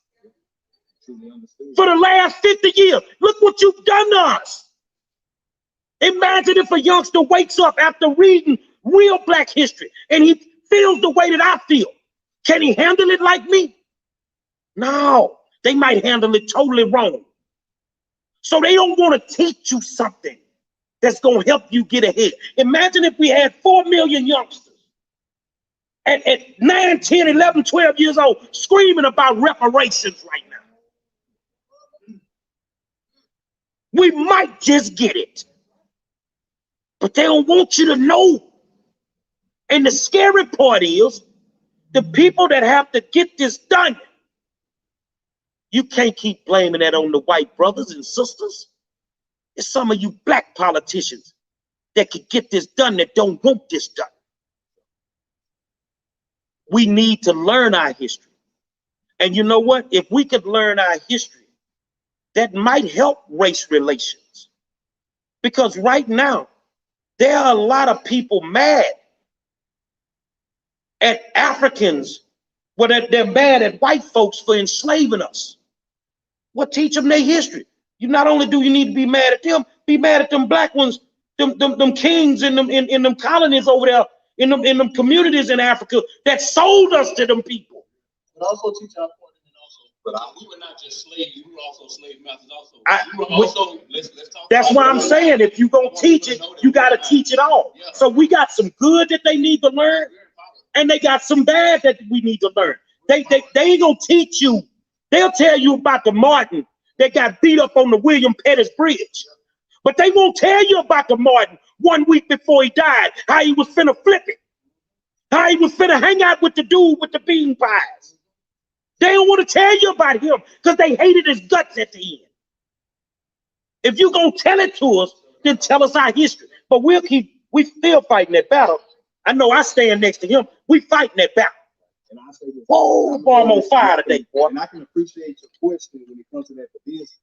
For the last 50 years, look what you've done to us. Imagine if a youngster wakes up after reading real Black history and he feels the way that I feel. Can he handle it like me? No, they might handle it totally wrong. So they don't want to teach you something that's going to help you get ahead. Imagine if we had 4 million youngsters at 9, 10, 11, 12 years old screaming about reparations right now. We might just get it. But they don't want you to know. And the scary part is the people that have to get this done, you can't keep blaming that on the white brothers and sisters. It's some of you Black politicians that could get this done that don't want this done. We need to learn our history. And you know what? If we could learn our history, that might help race relations. Because right now, there are a lot of people mad at Africans, well, they're mad at white folks for enslaving us. Well, teach them their history. You not only do you need to be mad at them, be mad at them black ones, them kings in them colonies over there, in them communities in Africa that sold us to them people. But also teach our point, and also, we were not just slaves, we were also slave masters also. Let's talk. That's why I'm saying, if you gonna teach it, you gotta teach it all. Yeah. So we got some good that they need to learn, and they got some bad that we need to learn. They ain't gonna teach you. They'll tell you about the Martin that got beat up on the William Pettis Bridge. But they won't tell you about the Martin 1 week before he died, how he was finna flip it, how he was finna hang out with the dude with the bean pies. They don't want to tell you about him because they hated his guts at the end. If you gonna tell it to us, then tell us our history. But we still fighting that battle. I know I stand next to him. We fighting that battle. And I say this, whoa, boy, I'm on fire today, boy. And I can appreciate your question when it comes to that. But this,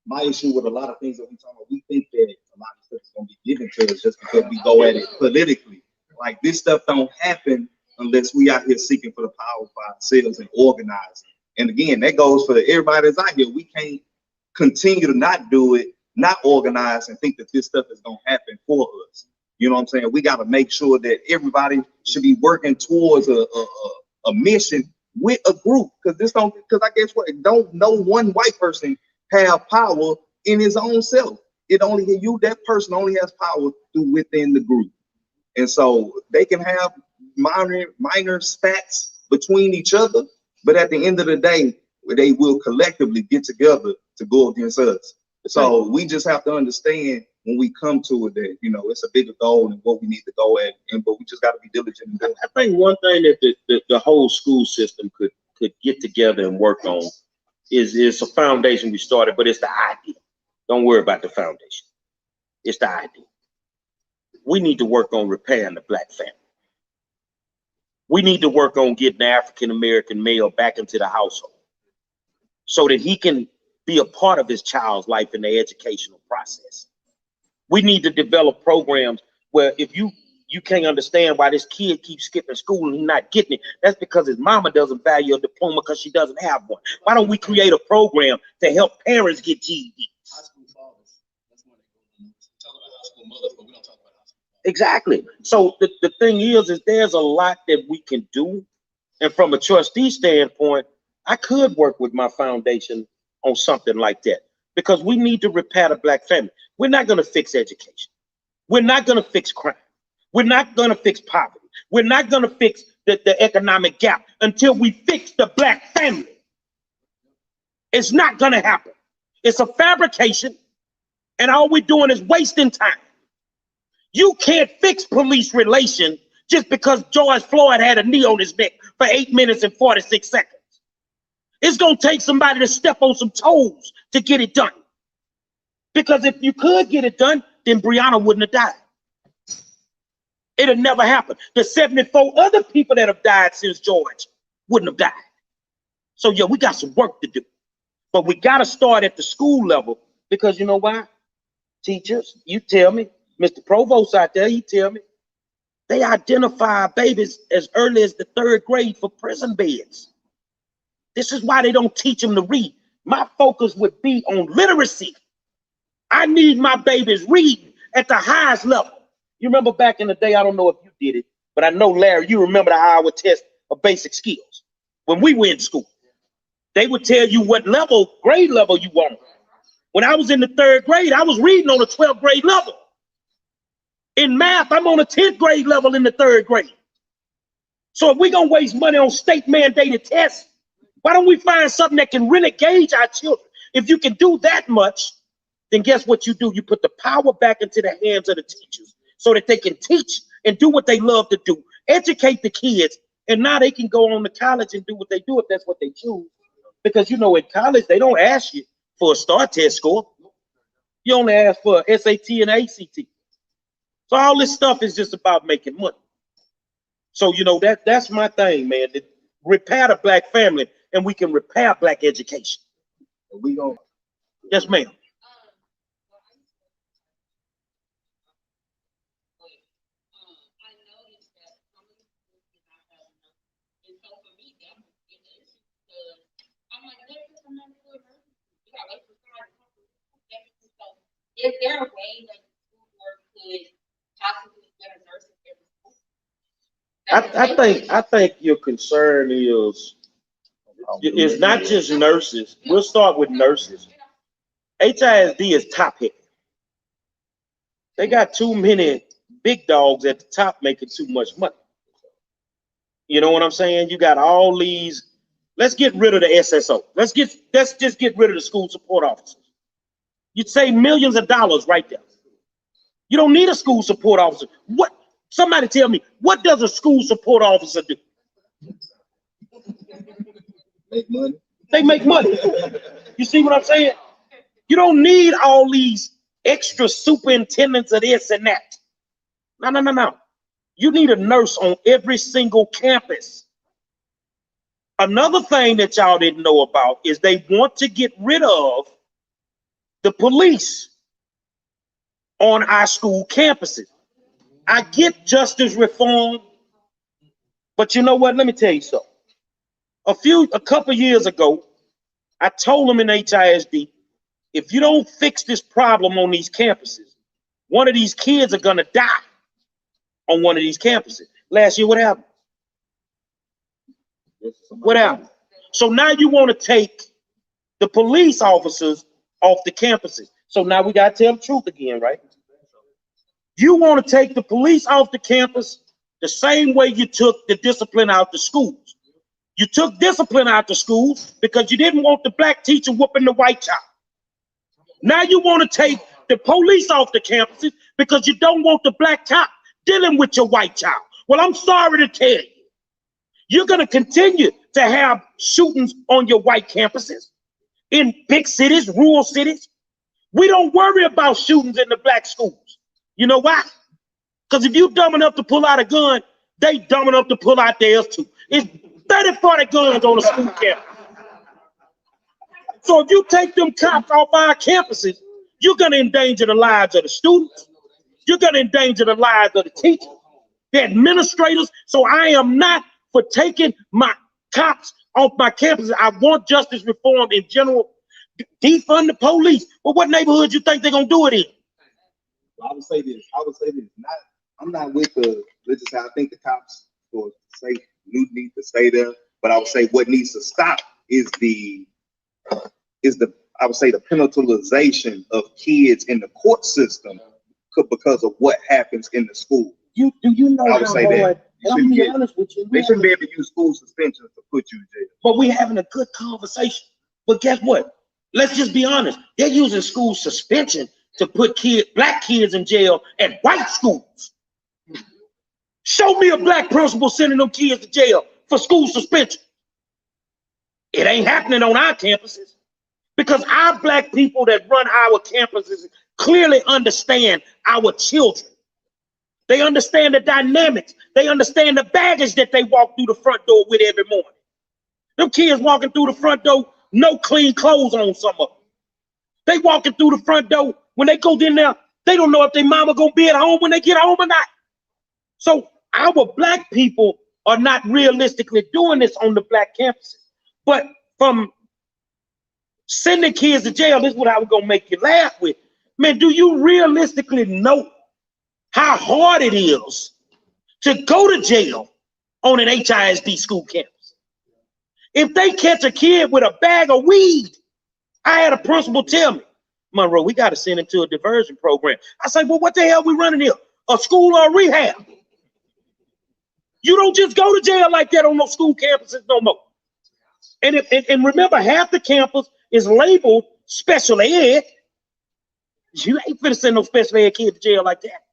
my issue with a lot of things that we talk about, we think that a lot of stuff is going to be given to us just because we go at it politically. Like, this stuff don't happen unless we out here seeking for the power for ourselves and organizing. And again, that goes for everybody that's out here. We can't continue to not do it, not organize, and think that this stuff is going to happen for us. You know what I'm saying? We got to make sure that everybody should be working towards a mission with a group, because I guess what, don't no one white person have power in his own self. That person only has power through within the group. And so they can have minor spats between each other, but at the end of the day, they will collectively get together to go against us. So we just have to understand when we come to it that, it's a bigger goal and what we need to go at, but we just got to be diligent and do it. I think one thing that the whole school system could get together and work on is a foundation we started, but it's the idea. Don't worry about the foundation. It's the idea. We need to work on repairing the black family. We need to work on getting the African-American male back into the household so that he can be a part of his child's life in the educational process. We need to develop programs where if you can't understand why this kid keeps skipping school and he's not getting it, that's because his mama doesn't value a diploma because she doesn't have one. Why don't we create a program to help parents get GEDs? High school fathers, that's what they talk about high school mothers, but we don't talk about high school fathers. Exactly. So the thing is there's a lot that we can do. And from a trustee standpoint, I could work with my foundation on something like that, because we need to repair the black family. We're not going to fix education. We're not going to fix crime. We're not going to fix poverty. We're not going to fix the economic gap until we fix the black family. It's not going to happen. It's a fabrication, and all we're doing is wasting time. You can't fix police relations just because George Floyd had a knee on his neck for 8 minutes and 46 seconds. It's going to take somebody to step on some toes to get it done. Because if you could get it done, then Breonna wouldn't have died. It'll never happen. The 74 other people that have died since George wouldn't have died. So yeah, we got some work to do. But we got to start at the school level, because you know why? Teachers, you tell me, Mr. Provost out there, you tell me, they identify babies as early as the 3rd grade for prison beds. This is why they don't teach them to read. My focus would be on literacy. I need my babies reading at the highest level. You remember back in the day, I don't know if you did it, but I know, Larry, you remember the Iowa test of basic skills. When we were in school, they would tell you what grade level you want. When I was in the 3rd grade, I was reading on the 12th grade level. In math, I'm on a 10th grade level in the 3rd grade. So if we're going to waste money on state mandated tests, why don't we find something that can really gauge our children? If you can do that much, then guess what you do? You put the power back into the hands of the teachers so that they can teach and do what they love to do, educate the kids, and now they can go on to college and do what they do if that's what they choose. Because in college, they don't ask you for a STAR test score. You only ask for a SAT and ACT. So all this stuff is just about making money. So, that's my thing, man. To repair the black family. and we can repair black education. We gonna. Yes, ma'am. Is there a way that the school board could possibly get a nurse in every school? I think your concern is not just nurses. We'll start with nurses. HISD is top heavy. They got too many big dogs at the top making too much money. You know what I'm saying? You got all these. Let's get rid of the SSO. Let's just get rid of the school support officers. You'd save millions of dollars right there. You don't need a school support officer. What? Somebody tell me, what does a school support officer do? Make money. They make money. You see what I'm saying? You don't need all these extra superintendents of this and that. No. You need a nurse on every single campus. Another thing that y'all didn't know about is they want to get rid of the police on our school campuses. I get justice reform, but you know what? Let me tell you something. A couple years ago, I told them in HISD, if you don't fix this problem on these campuses, one of these kids are gonna die on one of these campuses. Last year, what happened? What happened? So now you want to take the police officers off the campuses. So now we got to tell the truth again, right? You want to take the police off the campus the same way you took the discipline out the schools. You took discipline out the schools because you didn't want the black teacher whooping the white child. Now you want to take the police off the campuses because you don't want the black cop dealing with your white child. Well, I'm sorry to tell you, you're going to continue to have shootings on your white campuses in big cities, rural cities. We don't worry about shootings in the black schools. You know why? Because if you dumb enough to pull out a gun, they dumb enough to pull out theirs too. It's 30, 40 guns on a school campus. So if you take them cops off our campuses, you're going to endanger the lives of the students. You're going to endanger the lives of the teachers, the administrators. So I am not for taking my cops off my campuses. I want justice reform in general. Defund the police. Well, what neighborhood you think they're going to do it in? Well, I would say this. I'm not with the, let's just say, I think the cops for say need to stay there, but I would say what needs to stop is I would say the penalization of kids in the court system because of what happens in the school. Do you know I would say that I'm be honest with you. They shouldn't be able to use school suspensions to put you in jail. But we're having a good conversation. But guess what? Let's just be honest. They're using school suspension to put black kids in jail at white schools. Show me a black principal sending them kids to jail for school suspension. It ain't happening on our campuses because our black people that run our campuses clearly understand our children. They understand the dynamics. They understand the baggage that they walk through the front door with every morning. Them kids walking through the front door, no clean clothes on some of them. They walking through the front door, when they go in there, they don't know if their mama gonna be at home when they get home or not. So our black people are not realistically doing this on the black campuses. But from sending kids to jail, this is what I was gonna make you laugh with. Man, do you realistically know how hard it is to go to jail on an HISD school campus? If they catch a kid with a bag of weed, I had a principal tell me, Monroe, we got to send him to a diversion program. I say, well, what the hell we running here? A school or a rehab? You don't just go to jail like that on no school campuses no more. And remember, half the campus is labeled special ed. You ain't finna send no special ed kid to jail like that.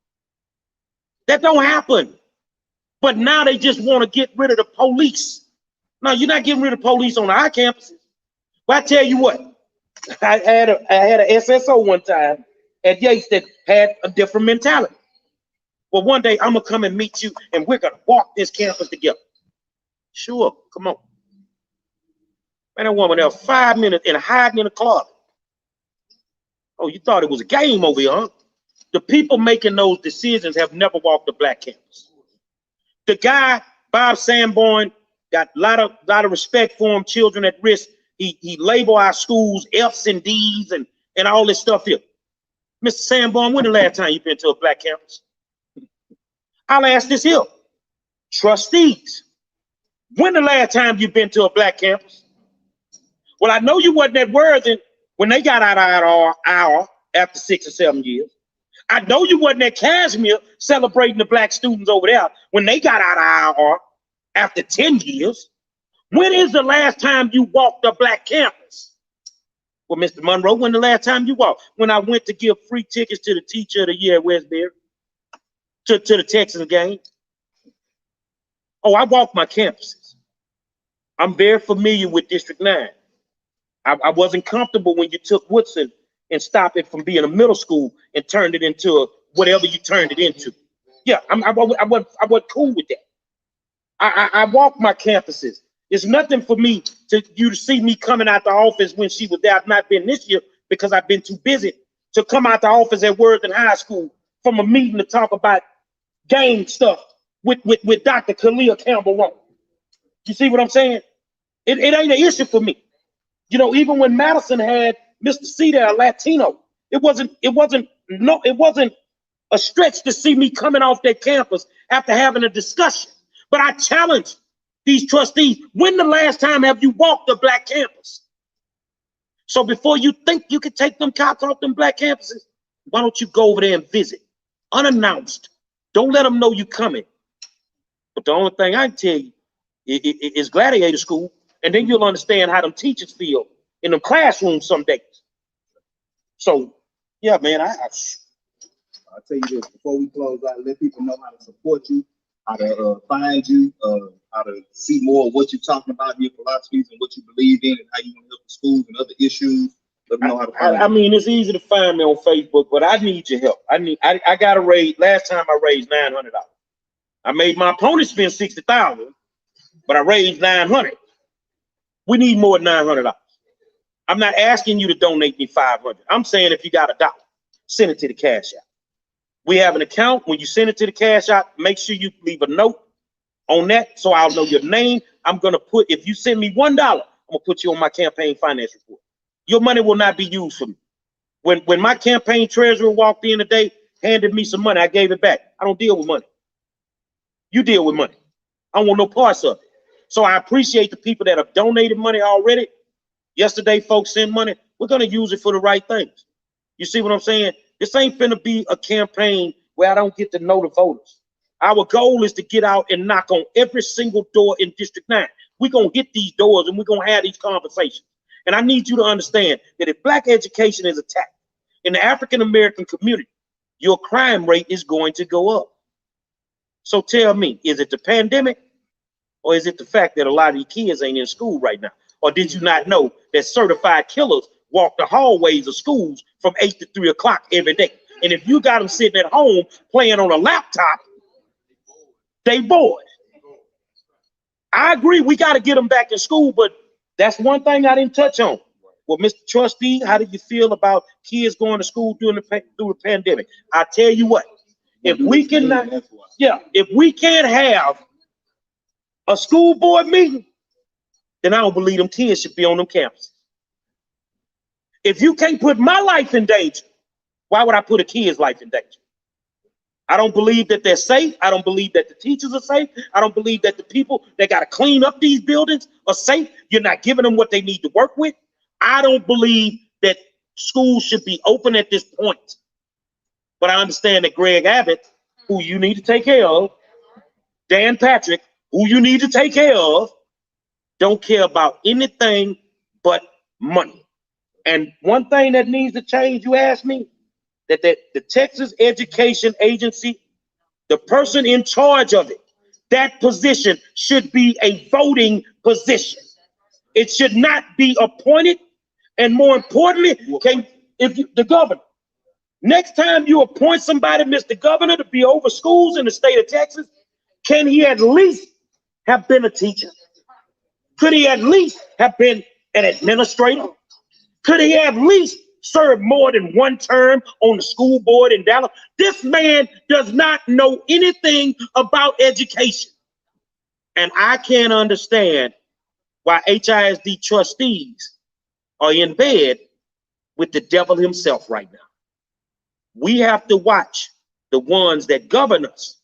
That don't happen. But now they just want to get rid of the police. No, you're not getting rid of police on our campuses. But I tell you what, I had a SSO one time at Yates that had a different mentality. Well, one day I'm gonna come and meet you and we're gonna walk this campus together. Sure, come on. Man, that woman there 5 minutes and hiding in the closet. Oh, you thought it was a game over here, huh? The people making those decisions have never walked the black campus. The guy, Bob Sanborn, got a lot of respect for him, children at risk. He label our schools F's and D's and all this stuff here. Mr. Sanborn, when the last time you been to a black campus? I'll ask this here. Trustees, when the last time you been to a black campus? Well, I know you wasn't at Worthing when they got out of our after 6 or 7 years. I know you wasn't at Kashmir celebrating the black students over there when they got out of IR after 10 years. When is the last time you walked a black campus? Well, Mr. Monroe, when the last time you walked? When I went to give free tickets to the teacher of the year at Westbury, to the Texas game. Oh, I walked my campuses. I'm very familiar with District 9. I wasn't comfortable when you took Woodson and stopped it from being a middle school and turned it into whatever you turned it into. Yeah, I wasn't cool with that. I walked my campuses. It's nothing for me to see me coming out the office when she was there. I've not been this year because I've been too busy to come out the office at Worthing High School from a meeting to talk about gang stuff with Dr. Khalil Campbell. You see what I'm saying? It ain't an issue for me. You know, even when Madison had Mr. C there, Latino, it wasn't a stretch to see me coming off that campus after having a discussion. But I challenge these trustees, when the last time have you walked a black campus? So before you think you can take them cops off them black campuses, why don't you go over there and visit unannounced? Don't let them know you coming. But the only thing I can tell you is gladiator school, and then you'll understand how them teachers feel in them classrooms some days. So, yeah, man, I'll tell you this, before we close out, let people know how to support you, how to find you, how to see more of what you're talking about, your philosophies and what you believe in, and how you want to help the schools and other issues. Let me know how to find you. I mean, it's easy to find me on Facebook, but I need your help. I got to raise, last time I raised $900. I made my opponent spend $60,000, but I raised $900. We need more than $900. I'm not asking you to donate me $500. I'm saying if you got $1, send it to the Cash App. We have an account. When you send it to the Cash App, make sure you leave a note on that so I'll know your name. I'm going to put, if you send me $1, I'm going to put you on my campaign finance report. Your money will not be used for me. When my campaign treasurer walked in today, handed me some money, I gave it back. I don't deal with money. You deal with money. I don't want no parts of it. So I appreciate the people that have donated money already. Yesterday, folks sent money. We're going to use it for the right things. You see what I'm saying? This ain't finna be a campaign where I don't get to know the voters. Our goal is to get out and knock on every single door in District 9. We're going to hit these doors and we're going to have these conversations. And I need you to understand that if black education is attacked in the African-American community, your crime rate is going to go up. So tell me, is it the pandemic or is it the fact that a lot of these kids ain't in school right now? Or did you not know that certified killers walk the hallways of schools from 8 to 3 o'clock every day? And if you got them sitting at home playing on a laptop, they bored. I agree, we got to get them back in school, but that's one thing I didn't touch on. Well, Mr. Trustee, how do you feel about kids going to school through the pandemic? I tell you what, if we can't have a school board meeting, then I don't believe them kids should be on them campuses. If you can't put my life in danger, why would I put a kid's life in danger? I don't believe that they're safe. I don't believe that the teachers are safe. I don't believe that the people that got to clean up these buildings are safe. You're not giving them what they need to work with. I don't believe that schools should be open at this point. But I understand that Greg Abbott, who you need to take care of, Dan Patrick, who you need to take care of, don't care about anything but money. And one thing that needs to change, you ask me, that the Texas Education Agency, the person in charge of it, that position should be a voting position. It should not be appointed. And more importantly, the governor, next time you appoint somebody, Mr. Governor, to be over schools in the state of Texas, can he at least have been a teacher? Could he at least have been an administrator? Could he have at least served more than one term on the school board in Dallas? This man does not know anything about education. And I can't understand why HISD trustees are in bed with the devil himself right now. We have to watch the ones that govern us,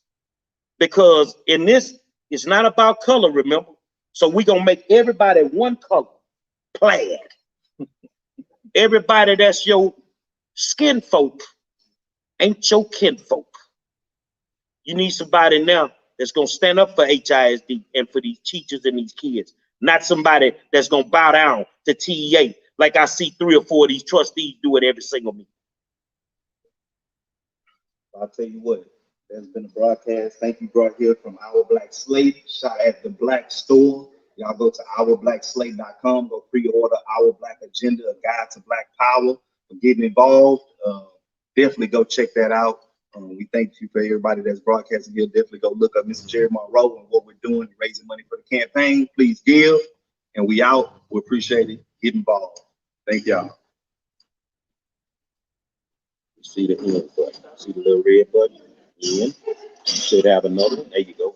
because in this, it's not about color, remember? So we're gonna make everybody one color, plaid. Everybody that's your skin folk ain't your kinfolk. You need somebody now that's gonna stand up for HISD and for these teachers and these kids, not somebody that's gonna bow down to TEA like I see 3 or 4 of these trustees do it every single meeting. I'll tell you what, there's been a broadcast. Thank you, brought here from Our Black Slate, shot at the Black Store. Y'all go to ourblackslate.com, go pre-order Our Black Agenda, a guide to Black Power. For getting involved, definitely go check that out. We thank you for everybody that's broadcasting here. Definitely go look up Mr. Gerry Monroe and what we're doing, raising money for the campaign. Please give, and we out. We appreciate it. Get involved. Thank y'all. See the end button. See the little red button? In. You should have another one. There you go.